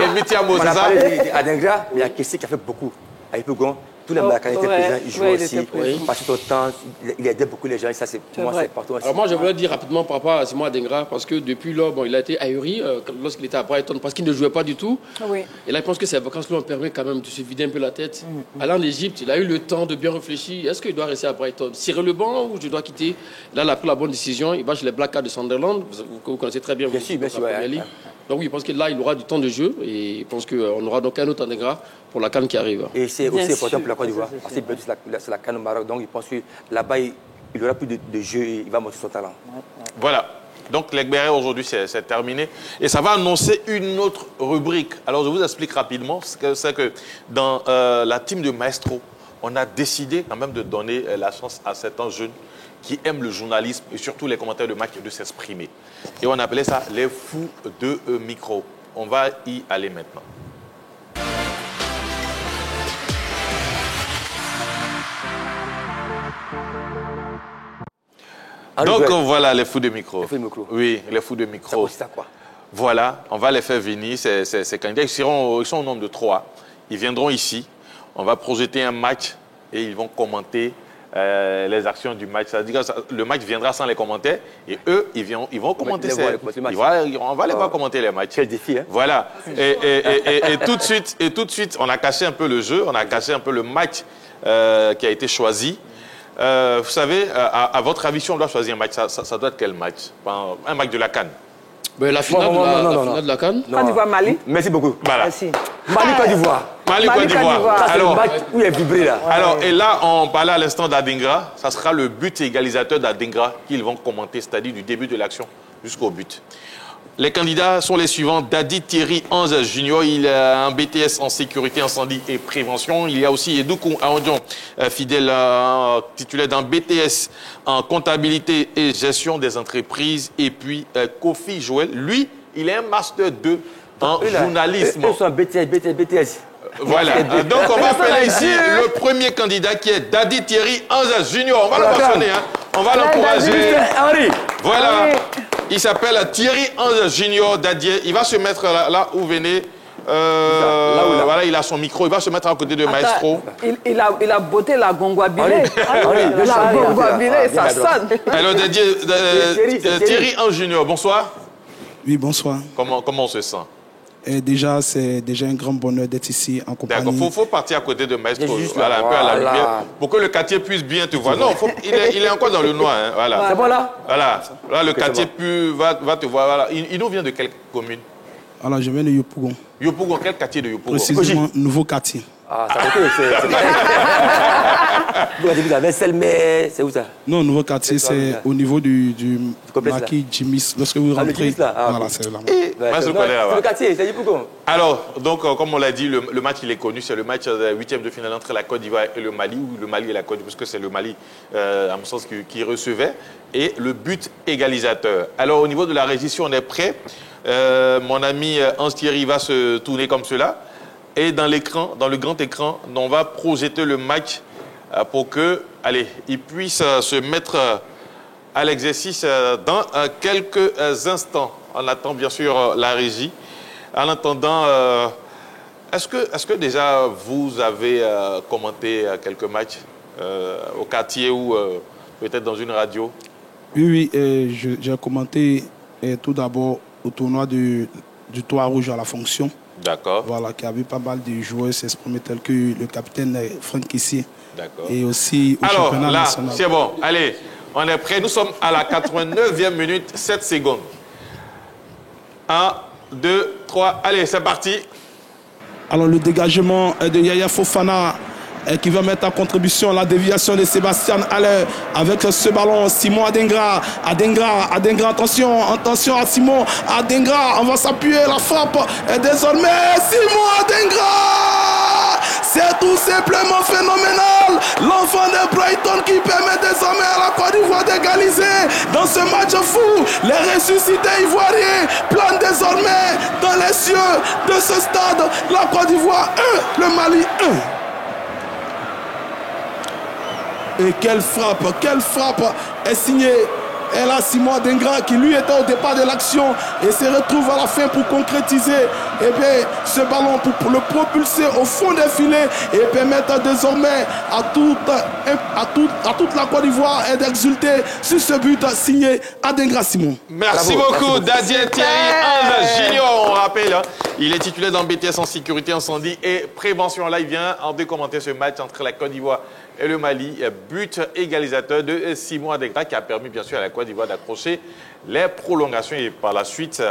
et Moutiamou, c'est ça? À Dengra, mais il y a Kessie qui a fait beaucoup. À Ypougon, tous les Maracans étaient présents, ils jouaient aussi. Passé son temps, il aidait beaucoup les gens. Et ça, pour moi, c'est partout aussi. Alors moi, je voulais dire rapidement par rapport à Simon Adengra, parce que depuis lors, bon, il a été ahuri lorsqu'il était à Brighton, parce qu'il ne jouait pas du tout. Oui. Et là, je pense que ces vacances lui ont permis quand même de se vider un peu la tête. Allant en Égypte, il a eu le temps de bien réfléchir. Est-ce qu'il doit rester à Brighton? Cirer le banc ou je dois quitter? Là, il a pris la bonne décision. Il va chez les Black Cats de Sunderland, vous connaissez très bien. Bien sûr, bien sûr. Donc oui, je pense que là, il aura du temps de jeu et je pense qu'on aura donc un autre Adengra pour la CAN qui arrive. Et c'est aussi important pour la Côte d'Ivoire, parce que c'est la CAN au Maroc, donc il pense que là-bas, il aura plus de jeu et il va montrer son talent. Voilà. Donc, l'Egberet, aujourd'hui, c'est terminé. Et ça va annoncer une autre rubrique. Alors, je vous explique rapidement. C'est que dans la team de Maestro, on a décidé quand même de donner la chance à certains jeunes qui aiment le journalisme et surtout les commentaires de match de s'exprimer. Et on appelait ça les fous de micro. On va y aller maintenant. Donc voilà les fous de micro. Les fous de micro. Oui, les fous de micro. Ça consiste à quoi? Voilà, on va les faire venir, ces candidats. Ils sont au nombre de 3. Ils viendront ici. On va projeter un match et ils vont commenter les actions du match. C'est-à-dire que le match viendra sans les commentaires et eux, ils vont commenter on va les voir commenter les matchs. Quel défi, hein? Voilà. Et tout de suite, on a caché un peu le jeu, on a caché un peu le match qui a été choisi. Vous savez, à votre avis, si on doit choisir un match, ça doit être quel match? Un match de la CAN. La finale de la CAN. Côte d'Ivoire, Mali. Merci beaucoup. Voilà. Merci. Mali, Côte d'Ivoire. Mali, Côte d'Ivoire. Ça, c'est le match où il est vibré, là. Alors, et là, on parlait à l'instant d'Adengra. Ça sera le but égalisateur d'Adengra qu'ils vont commenter, c'est-à-dire du début de l'action jusqu'au but. Les candidats sont les suivants. Dadi Thierry Ange Junior, il a un BTS en sécurité, incendie et prévention. Il y a aussi Edoukou Aondion, fidèle titulaire d'un BTS en comptabilité et gestion des entreprises. Et puis Kofi Joël, lui, il est un Master 2 en journalisme. Ils sont un BTS. Voilà. Donc on va appeler ici le premier candidat qui est Dadi Thierry Ange Junior. On va le mentionner, hein. On va l'encourager. Voilà. Il s'appelle Thierry Ange Junior Dadier. Il va se mettre là où venez. Voilà, il a son micro. Il va se mettre à côté de Maestro. Il a botté la gongoabilé. La gongoabilé, ça sonne. Alors, Thierry Ange Junior, bonsoir. Oui, bonsoir. Comment on se sent? Déjà, c'est déjà un grand bonheur d'être ici en compagnie. D'accord, il faut partir à côté de Maestro, voilà, un peu à la lumière, pour que le quartier puisse bien te voir. Non, il est encore dans le noir. Hein, voilà. C'est bon là? Voilà, là le quartier va te voir. Voilà. Il nous vient de quelle commune? Alors, je viens de Yopougon. Yopougon, quel quartier de Yopougon? Précisément, nouveau quartier. Ah, ça côté, c'est où ça? Non, nouveau quartier, c'est au niveau du maquis Jimis. Lorsque vous rentrez, voilà, c'est là. C'est le quartier, c'est Yopougon. Alors, donc, comme on l'a dit, le match, il est connu. C'est le match de 8e de finale entre la Côte d'Ivoire et le Mali, ou le Mali et la Côte d'Ivoire, parce que c'est le Mali, à mon sens, qui recevait. Et le but égalisateur. Alors, au niveau de la régie, on est prêt. Mon ami Hans Thierry va se tourner comme cela. Et dans l'écran, dans le grand écran, on va projeter le match pour que, allez, il puisse se mettre à l'exercice dans quelques instants. On attend bien sûr la régie. En attendant, est-ce que déjà vous avez commenté quelques matchs au quartier ou peut-être dans une radio? Oui, j'ai commenté tout d'abord au tournoi du Toit Rouge à la fonction. D'accord. Voilà, qui a vu pas mal de joueurs s'exprimer tels que le capitaine Franck Kissier D'accord. Et aussi au Alors championnat là, national. c'est bon. Allez, on est prêt. Nous sommes à la 89e minute, 7 secondes. 1, 2, 3. Allez, c'est parti. Alors le dégagement de Yaya Fofana qui va mettre en contribution la déviation de Sébastien Haller avec ce ballon. Simon Adengra, attention à Simon Adengra, on va s'appuyer, la frappe et désormais Simon Adengra, c'est tout simplement phénoménal, l'enfant de Brighton qui permet désormais à la Côte d'Ivoire d'égaliser dans ce match fou. Les ressuscités ivoiriens planent désormais dans les cieux de ce stade. La Côte d'Ivoire 1, le Mali 1. Et quelle frappe est signée. Et là, Simon Adengra qui lui était au départ de l'action et se retrouve à la fin pour concrétiser ce ballon, pour le propulser au fond des filets et permettre désormais à toute la Côte d'Ivoire d'exulter sur ce but signé Adengra Simon. Merci beaucoup, Dadier Thierry Junior. On rappelle, hein, il est titulaire dans BTS en sécurité, incendie et prévention. Là, il vient en décommenter ce match entre la Côte d'Ivoire et le Mali, but égalisateur de Simon Adengra qui a permis bien sûr à la Côte d'Ivoire d'accrocher les prolongations et par la suite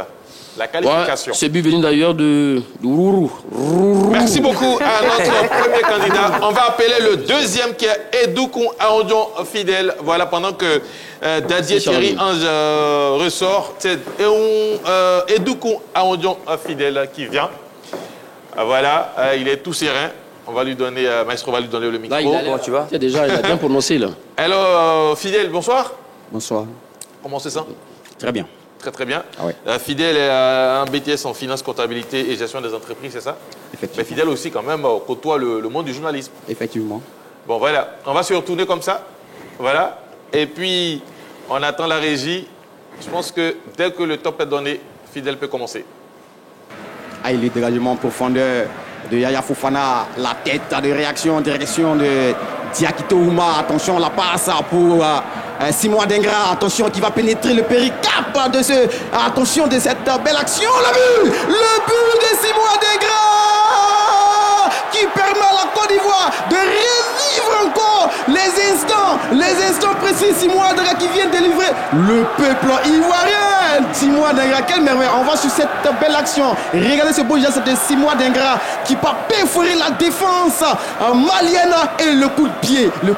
la qualification. Ouais, ce but venu d'ailleurs de Rourou. Merci beaucoup à notre premier candidat. On va appeler le deuxième qui est Edoukoun Aondjon Fidèle. Voilà, pendant que Dadier Thierry Ange ressort, c'est Edoukoun Aondjon Fidèle qui vient. Voilà, il est tout serein. On va lui donner, Maestro va lui donner le micro. Là, comment tu vas? Déjà, il a bien prononcé là. Alors, Fidèle, bonsoir. Bonsoir. Comment c'est ça? Très bien. Très très bien. Ah ouais. Fidèle est un BTS en finance, comptabilité et gestion des entreprises, c'est ça? Effectivement. Mais Fidèle aussi quand même côtoie le monde du journalisme. Effectivement. Bon voilà, on va se retourner comme ça. Voilà. Et puis, on attend la régie. Je pense que dès que le top est donné, Fidèle peut commencer. Ah, il est dégagement en profondeur de Yaya Fofana, la tête de réaction en direction de Diakité Ouma. Attention, la passe pour Simon Adengra. Attention, qui va pénétrer le péricap de ce. Attention de cette belle action. Le but de Simon Adengra qui permet à la Côte d'Ivoire de revivre encore les instants précis. Simon Adengra qui vient délivrer le peuple ivoirien. Simon Adengra, quelle merveille. On va sur cette belle action. Regardez ce beau geste de Simon Adengra qui va perforer la défense malienne et le coup de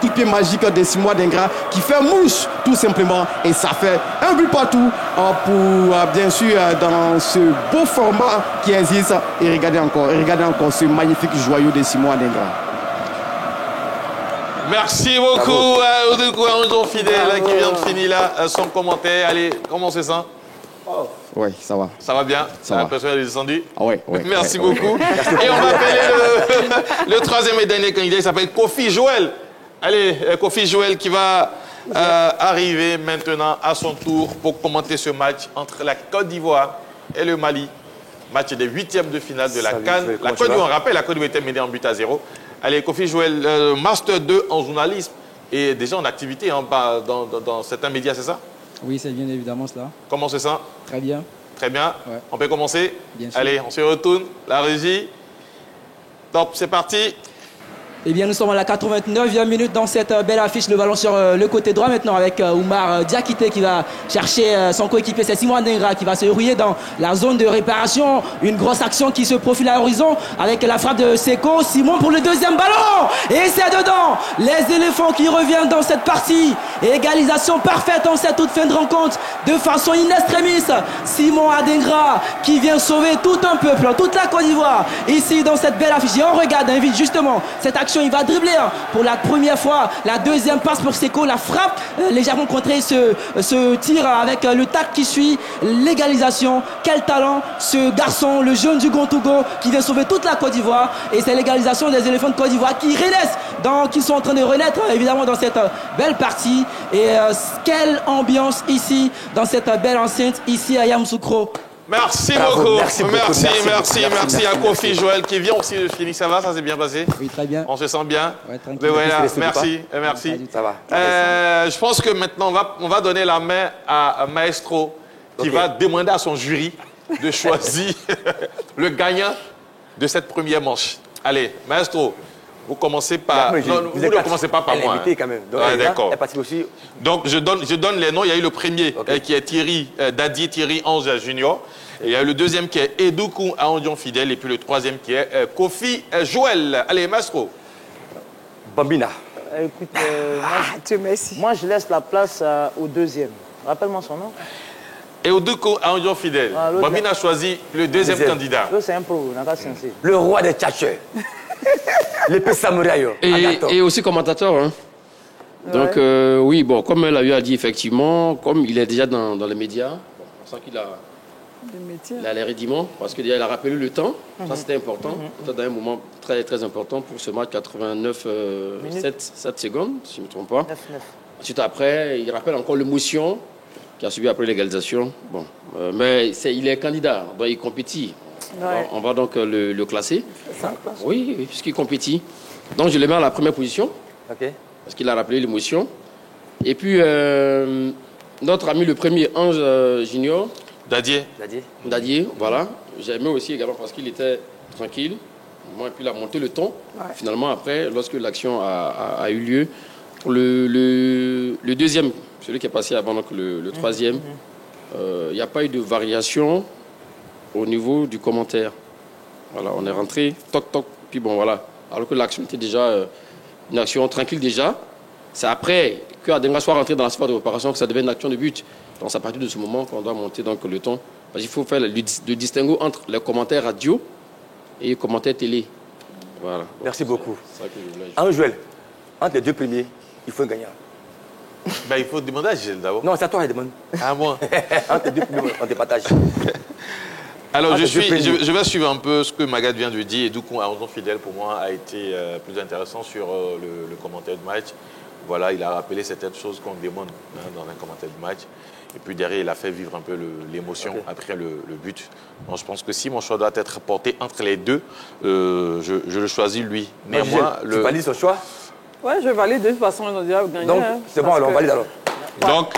pied magique de Simon Adengra qui fait mouche tout simplement. Et ça fait un but partout pour bien sûr dans ce beau format qui existe. Et regardez encore ce magnifique joyau de Simon Adengra. Merci beaucoup à Edoukoun Aondjon Fidèle qui vient de finir là son commentaire. Allez, comment c'est ça? Oui, ça va. Ça va bien? Ça va. La personne est descendue? Ah ouais, Merci beaucoup. Et on va appeler le troisième et dernier candidat, il s'appelle Kofi Joël. Allez, Kofi Joël qui va arriver maintenant à son tour pour commenter ce match entre la Côte d'Ivoire et le Mali. Match des huitièmes de finale de la CAN. La Côte d'Ivoire, on rappelle, la Côte d'Ivoire était menée en but à 0. Allez, Kofi Joël, Master 2 en journalisme et déjà en activité hein, dans certains médias, c'est ça? Oui, c'est bien évidemment cela. Comment c'est ça? Très bien. Très bien. Ouais. On peut commencer? Bien sûr. Allez, on se retourne. La régie. Top, c'est parti. Eh bien, nous sommes à la 89e minute dans cette belle affiche. Le ballon sur le côté droit maintenant avec Oumar Diakité qui va chercher son coéquipier. C'est Simon Adengra qui va se rouiller dans la zone de réparation. Une grosse action qui se profile à l'horizon avec la frappe de Seko. Simon pour le deuxième ballon. Et c'est dedans. Les éléphants qui reviennent dans cette partie. Égalisation parfaite en cette toute fin de rencontre de façon in extremis. Simon Adengra qui vient sauver tout un peuple, toute la Côte d'Ivoire ici dans cette belle affiche. Et on regarde vite justement cette action. Il va dribbler pour la première fois. La deuxième passe pour Seko. La frappe légèrement contrée. Ce tir avec le tac qui suit. L'égalisation. Quel talent ce garçon, le jeune du Gontougo qui vient sauver toute la Côte d'Ivoire. Et c'est l'égalisation des éléphants de Côte d'Ivoire qui renaissent, qui sont en train de renaître évidemment dans cette belle partie. Et quelle ambiance ici dans cette belle enceinte ici à Yamoussoukro. Merci beaucoup. Merci à Kofi Joël qui vient aussi de finir. Ça va, ça s'est bien passé? Oui, très bien. On se sent bien? Oui, tranquille. Voilà, merci. Ça va. Je pense que maintenant, on va donner la main à Maestro qui va demander à son jury de choisir le gagnant de cette première manche. Allez, Maestro, Vous commencez par... Non, vous ne commencez pas par moi. Elle est invitée quand même. Donc, d'accord. Elle participe aussi. Donc, je donne les noms. Il y a eu le premier qui est Thierry, Dadier Thierry Ange Junior. Et il y a eu le deuxième qui est Edoukou Aondion Fidèle. Et puis le troisième qui est Kofi Joël. Allez, Maestro. Bambina. Écoute, moi, je laisse la place au deuxième. Rappelle-moi son nom. Et Edoukou Aondion Fidèle. Bambina a choisi le deuxième candidat. C'est un pro, n'a pas sensé. Le roi des tchatcheurs. L'épée samouraï. Et aussi commentateur. Hein. Donc, oui, bon, comme elle a dit, effectivement, comme il est déjà dans les médias, on sent qu'il a les rudiments, parce qu'il a rappelé le temps. Ça, c'était important. C'était un moment très, très important pour ce match, 89 7 secondes, si je ne me trompe pas. 9-9. Ensuite, après, il rappelle encore l'émotion qui a suivi après l'égalisation. Bon, mais il est candidat, donc il compétit. Ouais. On va donc le classer. Oui, puisqu'il compétit. Donc, je le mets à la première position. Parce qu'il a rappelé l'émotion. Et puis, notre ami le premier, Ange Junior. Dadier, voilà. J'aimais aussi également parce qu'il était tranquille. Et puis, il a monté le ton. Ouais. Finalement, après, lorsque l'action a eu lieu, pour le deuxième, celui qui est passé avant donc le troisième, il n'y a pas eu de variation au niveau du commentaire. Voilà, on est rentré, toc, toc, puis bon, voilà. Alors que l'action était déjà une action tranquille déjà. C'est après que Adenga soit rentré dans la sphère de réparation que ça devient une action de but. Donc c'est à partir de ce moment qu'on doit monter donc le ton. Parce qu'il faut faire le distinguo entre les commentaires radio et les commentaires télé. Voilà. Merci beaucoup. Alors Joël, entre les deux premiers, il faut un gagnant. Ben, il faut demander à Gilles d'abord. Non, c'est à toi qui demande. À moi. Entre les deux premiers, on te partage. Alors, je vais suivre un peu ce que Magat vient de dire. Et du coup, Aondion Fidèle, pour moi, a été plus intéressant sur le commentaire du match. Voilà, il a rappelé certaines choses qu'on demande dans un commentaire du match. Et puis derrière, il a fait vivre un peu l'émotion après le but. Donc, je pense que si mon choix doit être porté entre les deux, je le choisis lui. Néanmoins, tu valides son choix? Oui, je valide. De toute façon, on a déjà gagné. Donc, c'est bon, alors on valide alors. Donc,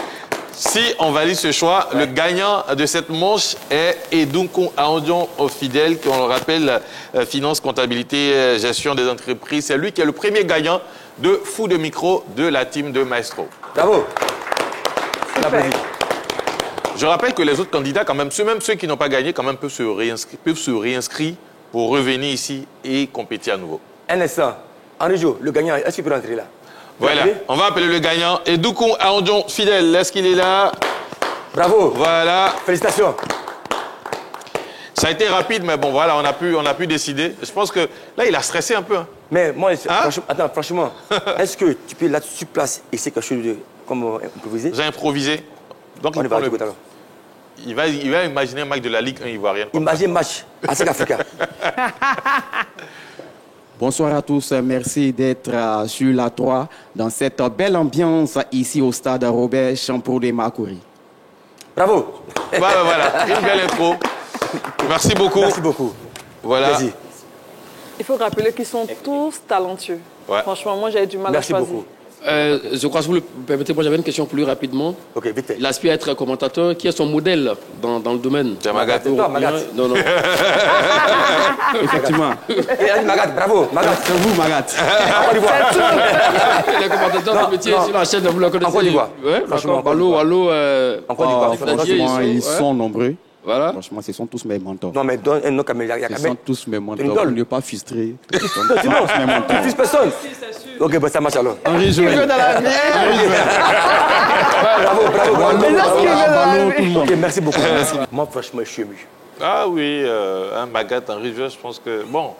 si on valide ce choix, le gagnant de cette manche est Edoukou Aondion Fidèle, qu'on le rappelle, finance, comptabilité, gestion des entreprises. C'est lui qui est le premier gagnant de Fou de micro de la team de Maestro. Bravo. Je rappelle que les autres candidats, quand même ceux qui n'ont pas gagné, quand même peuvent se réinscrire pour revenir ici et compétir à nouveau. Un instant. Henri-Jo, le gagnant, est-ce qu'il peut rentrer là? Voilà, on va appeler le gagnant. Edoukou Aondion Fidèle, est-ce qu'il est là? Bravo. Voilà. Félicitations. Ça a été rapide, mais bon, voilà, on a pu décider. Je pense que là, il a stressé un peu. Hein. Mais moi, franchement, est-ce que tu peux là sur place essayer quelque chose de comme improviser? J'ai improvisé. Donc, il va imaginer un match de la Ligue 1 ivoirienne. Imagine un match à Africa. Bonsoir à tous, merci d'être sur la 3 dans cette belle ambiance ici au stade Robert Champour de Makori. Bravo. Voilà, une belle intro. Merci beaucoup. Merci beaucoup. Voilà. Vas-y. Il faut rappeler qu'ils sont tous talentueux. Ouais. Franchement, moi, j'avais du mal à choisir. Merci beaucoup. Je crois que vous le permettez, moi j'avais une question plus rapidement. Ok, vite fait. Il aspire à être commentateur. Qui est son modèle dans le domaine? C'est Magat. C'est toi, Magat. Non, non. Effectivement. Magat, bravo. Magat. C'est vous, Magat. En Côte d'Ivoire. Les commentateurs de métier sur la chaîne, vous le connaissez. En Côte d'Ivoire. Ouais, franchement. Wallo. En Côte d'Ivoire. Franchement, ils sont nombreux. Voilà. Franchement, ce sont tous mes mentors. Non, mais donne un nom comme il y a. Ce sont tous mes mentors. Pour ne pas frustrer. Ce sont tous Tu mes mentors. frustres personne. Ok, bah ça marche alors. Henri Joël. Bravo. Ok, merci beaucoup. Moi, franchement, je suis ému. Ah oui, un Magat, Henri Joël, je pense que... Bon,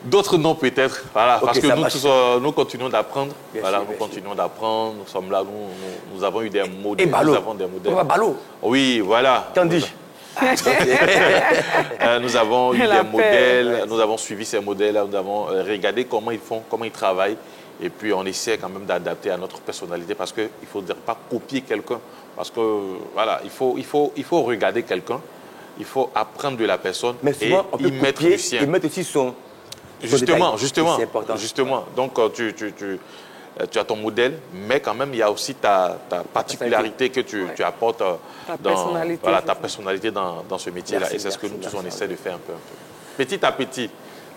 d'autres noms peut-être. Voilà, parce que nous continuons d'apprendre. Voilà, nous continuons d'apprendre. Nous sommes là, nous avons eu des modèles. Nous avons des modèles. Ballot. Oui, voilà. Candy. Nous avons eu des modèles, nous avons suivi ces modèles, nous avons regardé comment ils font, comment ils travaillent. Et puis on essaie quand même d'adapter à notre personnalité parce qu'il ne faut pas copier quelqu'un. Parce que voilà, il faut regarder quelqu'un, il faut apprendre de la personne. Mais souvent, on peut mettre du sien. Et mettre aussi son Justement. C'est important. Justement. Donc tu as ton modèle, mais quand même, il y a aussi ta particularité que tu apportes ta personnalité dans ce métier-là. Et c'est ce que nous tous, on essaie de faire un peu. Petit à petit.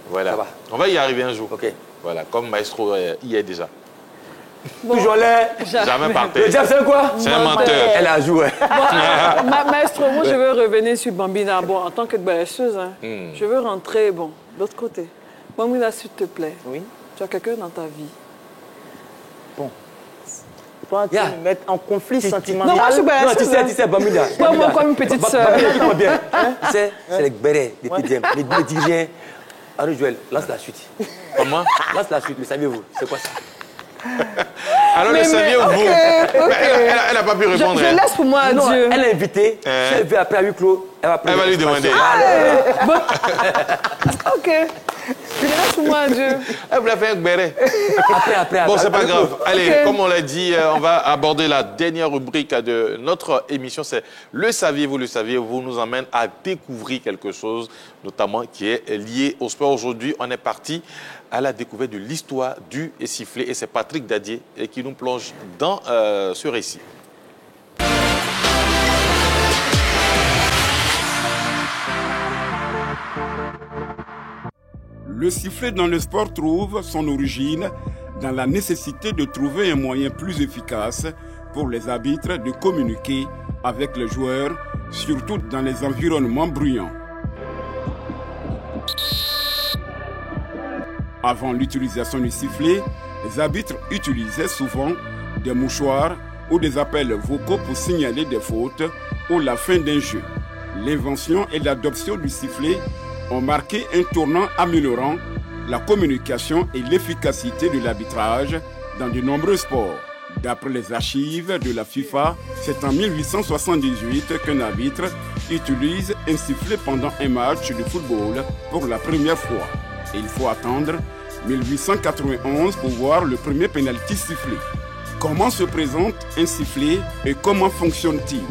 Voilà. Ça va. On va y arriver un jour. Ok. Voilà, comme Maestro y est déjà. Bon. Toujours là. Jamais par terre. Le diable, c'est quoi? C'est un menteur. Elle a joué. Maestro, moi, je veux revenir sur Bambina. Bon, en tant que balècheuse, je veux rentrer, bon, de l'autre côté. Bambina, s'il te plaît. Oui. Tu as quelqu'un dans ta vie. Bon. Toi, tu me mettre en conflit sentimental. Non, moi, je suis balècheuse. Non, tu sais, Bambina. Moi, comme une petite sœur. Bambina, bien. Tu sais, c'est les bérets, les TDM, les dirigeants. Henri Joël, lance la suite. Comment? Lance la suite, le saviez-vous? C'est quoi ça? Alors, le saviez-vous? Elle n'a pas pu répondre. Je laisse pour moi, non, Dieu. Elle est invitée. Si elle veut après à huis clos, elle va lui demander. Bon. Ok. Je laisse pour moi, Dieu. Elle vous l'a fait avec béret. Après. Bon, c'est pas grave. Allez, Ok. comme on l'a dit, on va aborder la dernière rubrique de notre émission. C'est Le saviez-vous, le saviez-vous nous emmène à découvrir quelque chose, notamment qui est lié au sport. Aujourd'hui, on est parti à la découverte de l'histoire du sifflet. Et c'est Patrick Dadier qui nous plonge dans ce récit. Le sifflet dans le sport trouve son origine dans la nécessité de trouver un moyen plus efficace pour les arbitres de communiquer avec les joueurs, surtout dans les environnements bruyants. Avant l'utilisation du sifflet, les arbitres utilisaient souvent des mouchoirs ou des appels vocaux pour signaler des fautes ou la fin d'un jeu. L'invention et l'adoption du sifflet ont marqué un tournant améliorant la communication et l'efficacité de l'arbitrage dans de nombreux sports. D'après les archives de la FIFA, c'est en 1878 qu'un arbitre utilise un sifflet pendant un match de football pour la première fois. Et il faut attendre 1891 pour voir le premier penalty sifflé. Comment se présente un sifflet et comment fonctionne-t-il?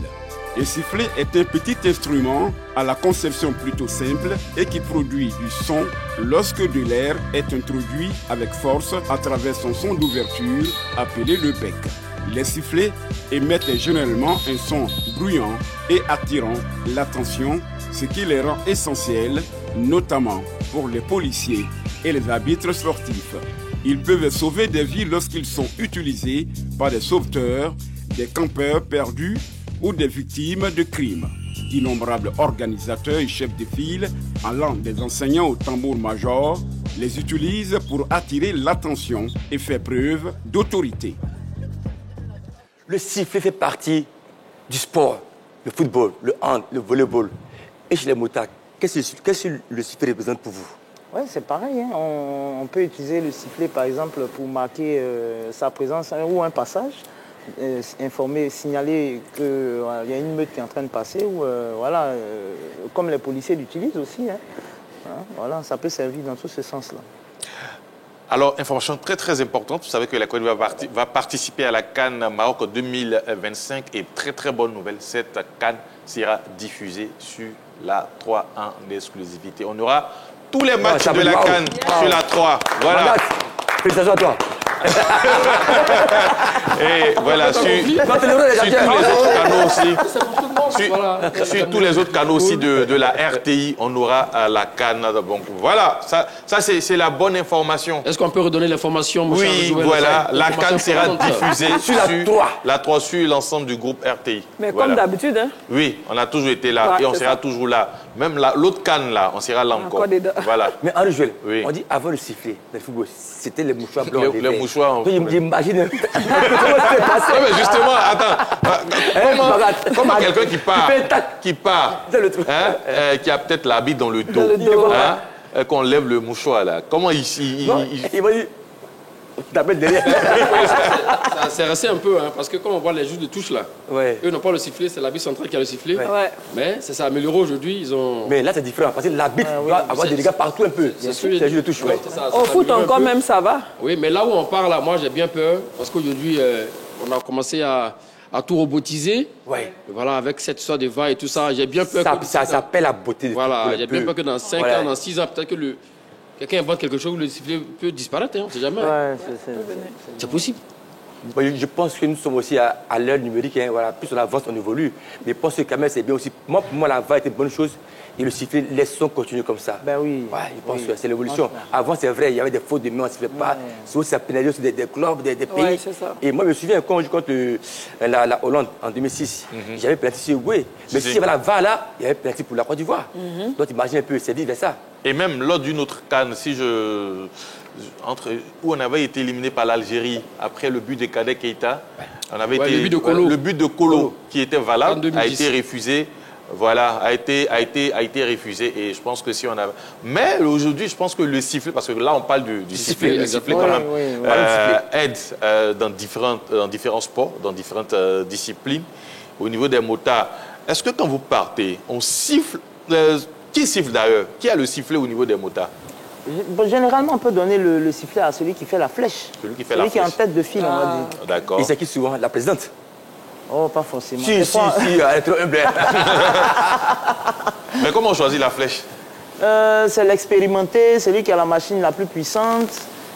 Le sifflet est un petit instrument à la conception plutôt simple et qui produit du son lorsque de l'air est introduit avec force à travers son son d'ouverture appelé le bec. Les sifflets émettent généralement un son bruyant et attirant l'attention, ce qui les rend essentiels, notamment pour les policiers et les arbitres sportifs. Ils peuvent sauver des vies lorsqu'ils sont utilisés par des sauveteurs, des campeurs perdus ou des victimes de crimes. D'innombrables organisateurs et chefs de file, allant des enseignants au tambour-major, les utilisent pour attirer l'attention et faire preuve d'autorité. Le sifflet fait partie du sport, le football, le hand, le volleyball. Et chez les motards, qu'est-ce que le sifflet représente pour vous? Oui, c'est pareil. Hein. On peut utiliser le sifflet, par exemple, pour marquer sa présence ou un passage. Informer, signaler qu'il y a une meute qui est en train de passer, ou voilà, comme les policiers l'utilisent aussi. Hein. Voilà, ça peut servir dans tous ces sens-là. Alors, information très très importante, vous savez que la Côte d'Ivoire va participer à la CAN Maroc 2025 et très très bonne nouvelle, cette CAN sera diffusée sur la 3 en exclusivité. On aura tous les matchs de la CAN sur la 3. Voilà. Félicitations à toi. Et voilà, sur tous les autres canaux aussi de la RTI, on aura la CAN. Donc voilà, ça c'est la bonne information. Est-ce qu'on peut redonner l'information? Oui, voilà, la CAN sera diffusée sur la 3 sur l'ensemble du groupe RTI. Mais voilà. comme d'habitude, hein? Oui, on a toujours été là et on sera toujours là. Même l'autre CAN là, on sera là encore. Voilà. Mais Henri Joël, on dit avant le sifflet dans le football, c'était les mouchoirs blancs. Les mouchoirs. J'imagine. Mais justement, attends. Comment quelqu'un qui part, qui a peut-être l'habit dans le dos, qu'on lève le mouchoir là, comment il va dire, t'appelles derrière. C'est resté un peu, hein, parce que quand on voit les juges de touche là, eux n'ont pas le sifflet, c'est l'arbitre central qui a le sifflet. Mais ça s'est amélioré aujourd'hui, ils ont... Mais là c'est différent, parce que l'arbitre doit avoir des dégâts partout un peu. C'est les juges de touche. Au foot encore même ça va. Oui, mais là où on parle, là, moi j'ai bien peur, parce qu'aujourd'hui on a commencé à tout robotiser. Voilà, avec cette histoire de VAR et tout ça, j'ai bien peur que... Ça s'appelle la beauté. Voilà, j'ai bien peur que dans 5 ans, dans 6 ans, peut-être que quelqu'un invente quelque chose où le sifflet peut disparaître, hein, on ne sait jamais. Ouais, c'est possible. Je pense que nous sommes aussi à l'heure numérique. Hein, voilà. Plus on avance, on évolue. Mais je pense que quand même, c'est bien aussi. Moi, pour moi, la VAR était une bonne chose. Et le sifflet, laissons continuer comme ça. Ben oui. Ouais, je pense que c'est l'évolution. Avant, c'est vrai, il y avait des fautes de main, on ne sifflait pas. Souvent, ça pénalisait aussi des clubs, des pays. Ouais, c'est ça. Et moi, je me souviens quand on joue contre la Hollande en 2006, j'avais pénalité sur Uruguay. Mais s'il y avait la VAR là, il y avait pénalité pour la Côte d'Ivoire. Donc, imagine un peu, c'est vivre ça. Et même lors d'une autre CAN, où on avait été éliminé par l'Algérie après le but de Kadek Keita, on avait été, le but de Kolo, qui était valable a été refusé. Voilà, a été refusé et je pense que si on a... Mais aujourd'hui, je pense que le sifflet, parce que là on parle du sifflet, le sifflet quand même aide dans différents sports, dans différentes disciplines. Au niveau des motards, est-ce que quand vous partez, on siffle... qui siffle d'ailleurs? Qui a le sifflet au niveau des motards? Généralement, on peut donner le sifflet à celui qui fait la flèche. Celui qui fait la flèche. Celui qui est en tête de file, on va dire. D'accord. Et c'est qui souvent? La présidente? Oh, pas forcément. Si, elle est trop humble. Mais comment on choisit la flèche? C'est l'expérimenté, celui qui a la machine la plus puissante,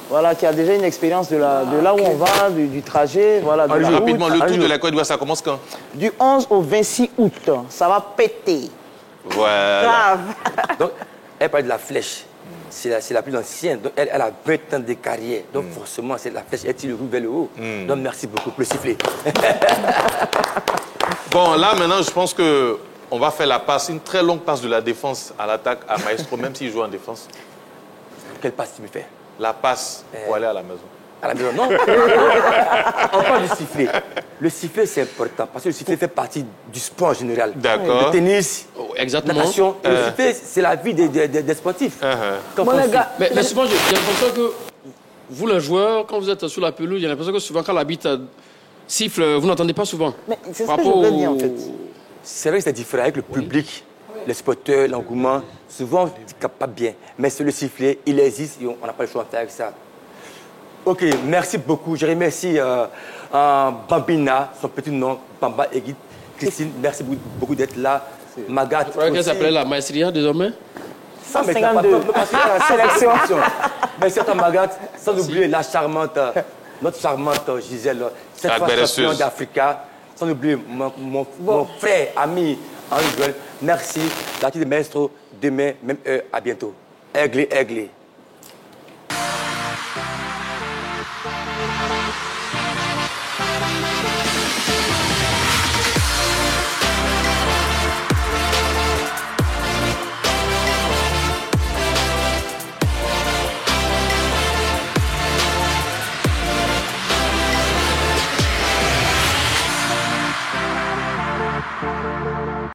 voilà, qui a déjà une expérience de là où on va, du trajet. Voilà, de rapidement, le tour de la Côte d'Ivoire, ça commence quand? Du 11 au 26 août. Ça va péter. Voilà. Grave. Donc, elle parle de la flèche. C'est la plus ancienne. Donc, elle a 20 ans de carrière. Donc, forcément, c'est la flèche. Elle tire le roue vers le haut. Donc, merci beaucoup pour le sifflet. Bon, là, maintenant, je pense qu'on va faire la passe, une très longue passe de la défense à l'attaque à Maestro, même s'il joue en défense. Quelle passe tu me fais? La passe pour aller à la maison. À la maison, non. On parle du sifflet. Le sifflet, c'est important parce que le sifflet fait partie du sport en général. D'accord. Le tennis, exactement. natation. Le sifflet, c'est la vie des sportifs. Mais souvent, j'ai l'impression que vous, les joueurs, quand vous êtes sur la pelouse, j'ai l'impression que souvent, quand l'arbitre siffle, vous n'entendez pas souvent. Mais c'est ce que je voulais dire, en fait. C'est vrai que c'est différent avec le public, les supporters, l'engouement. Souvent, tu ne captes pas bien. Mais sur le sifflet, il existe et on n'a pas le choix de faire avec ça. Ok, merci beaucoup. Je remercie Bambina, son petit nom, Bamba Egid. Christine, merci beaucoup d'être là. Magat. Je croyais qu'elle s'appelait la Maestria désormais. 152. Sélection. Merci à toi, Magat. Sans oublier la charmante, notre charmante Gisèle, cette fois championne d'Africa. Sans oublier mon frère, ami, Henri Joël. Merci. La petite maestro, demain, même heure, à bientôt. Aiglé.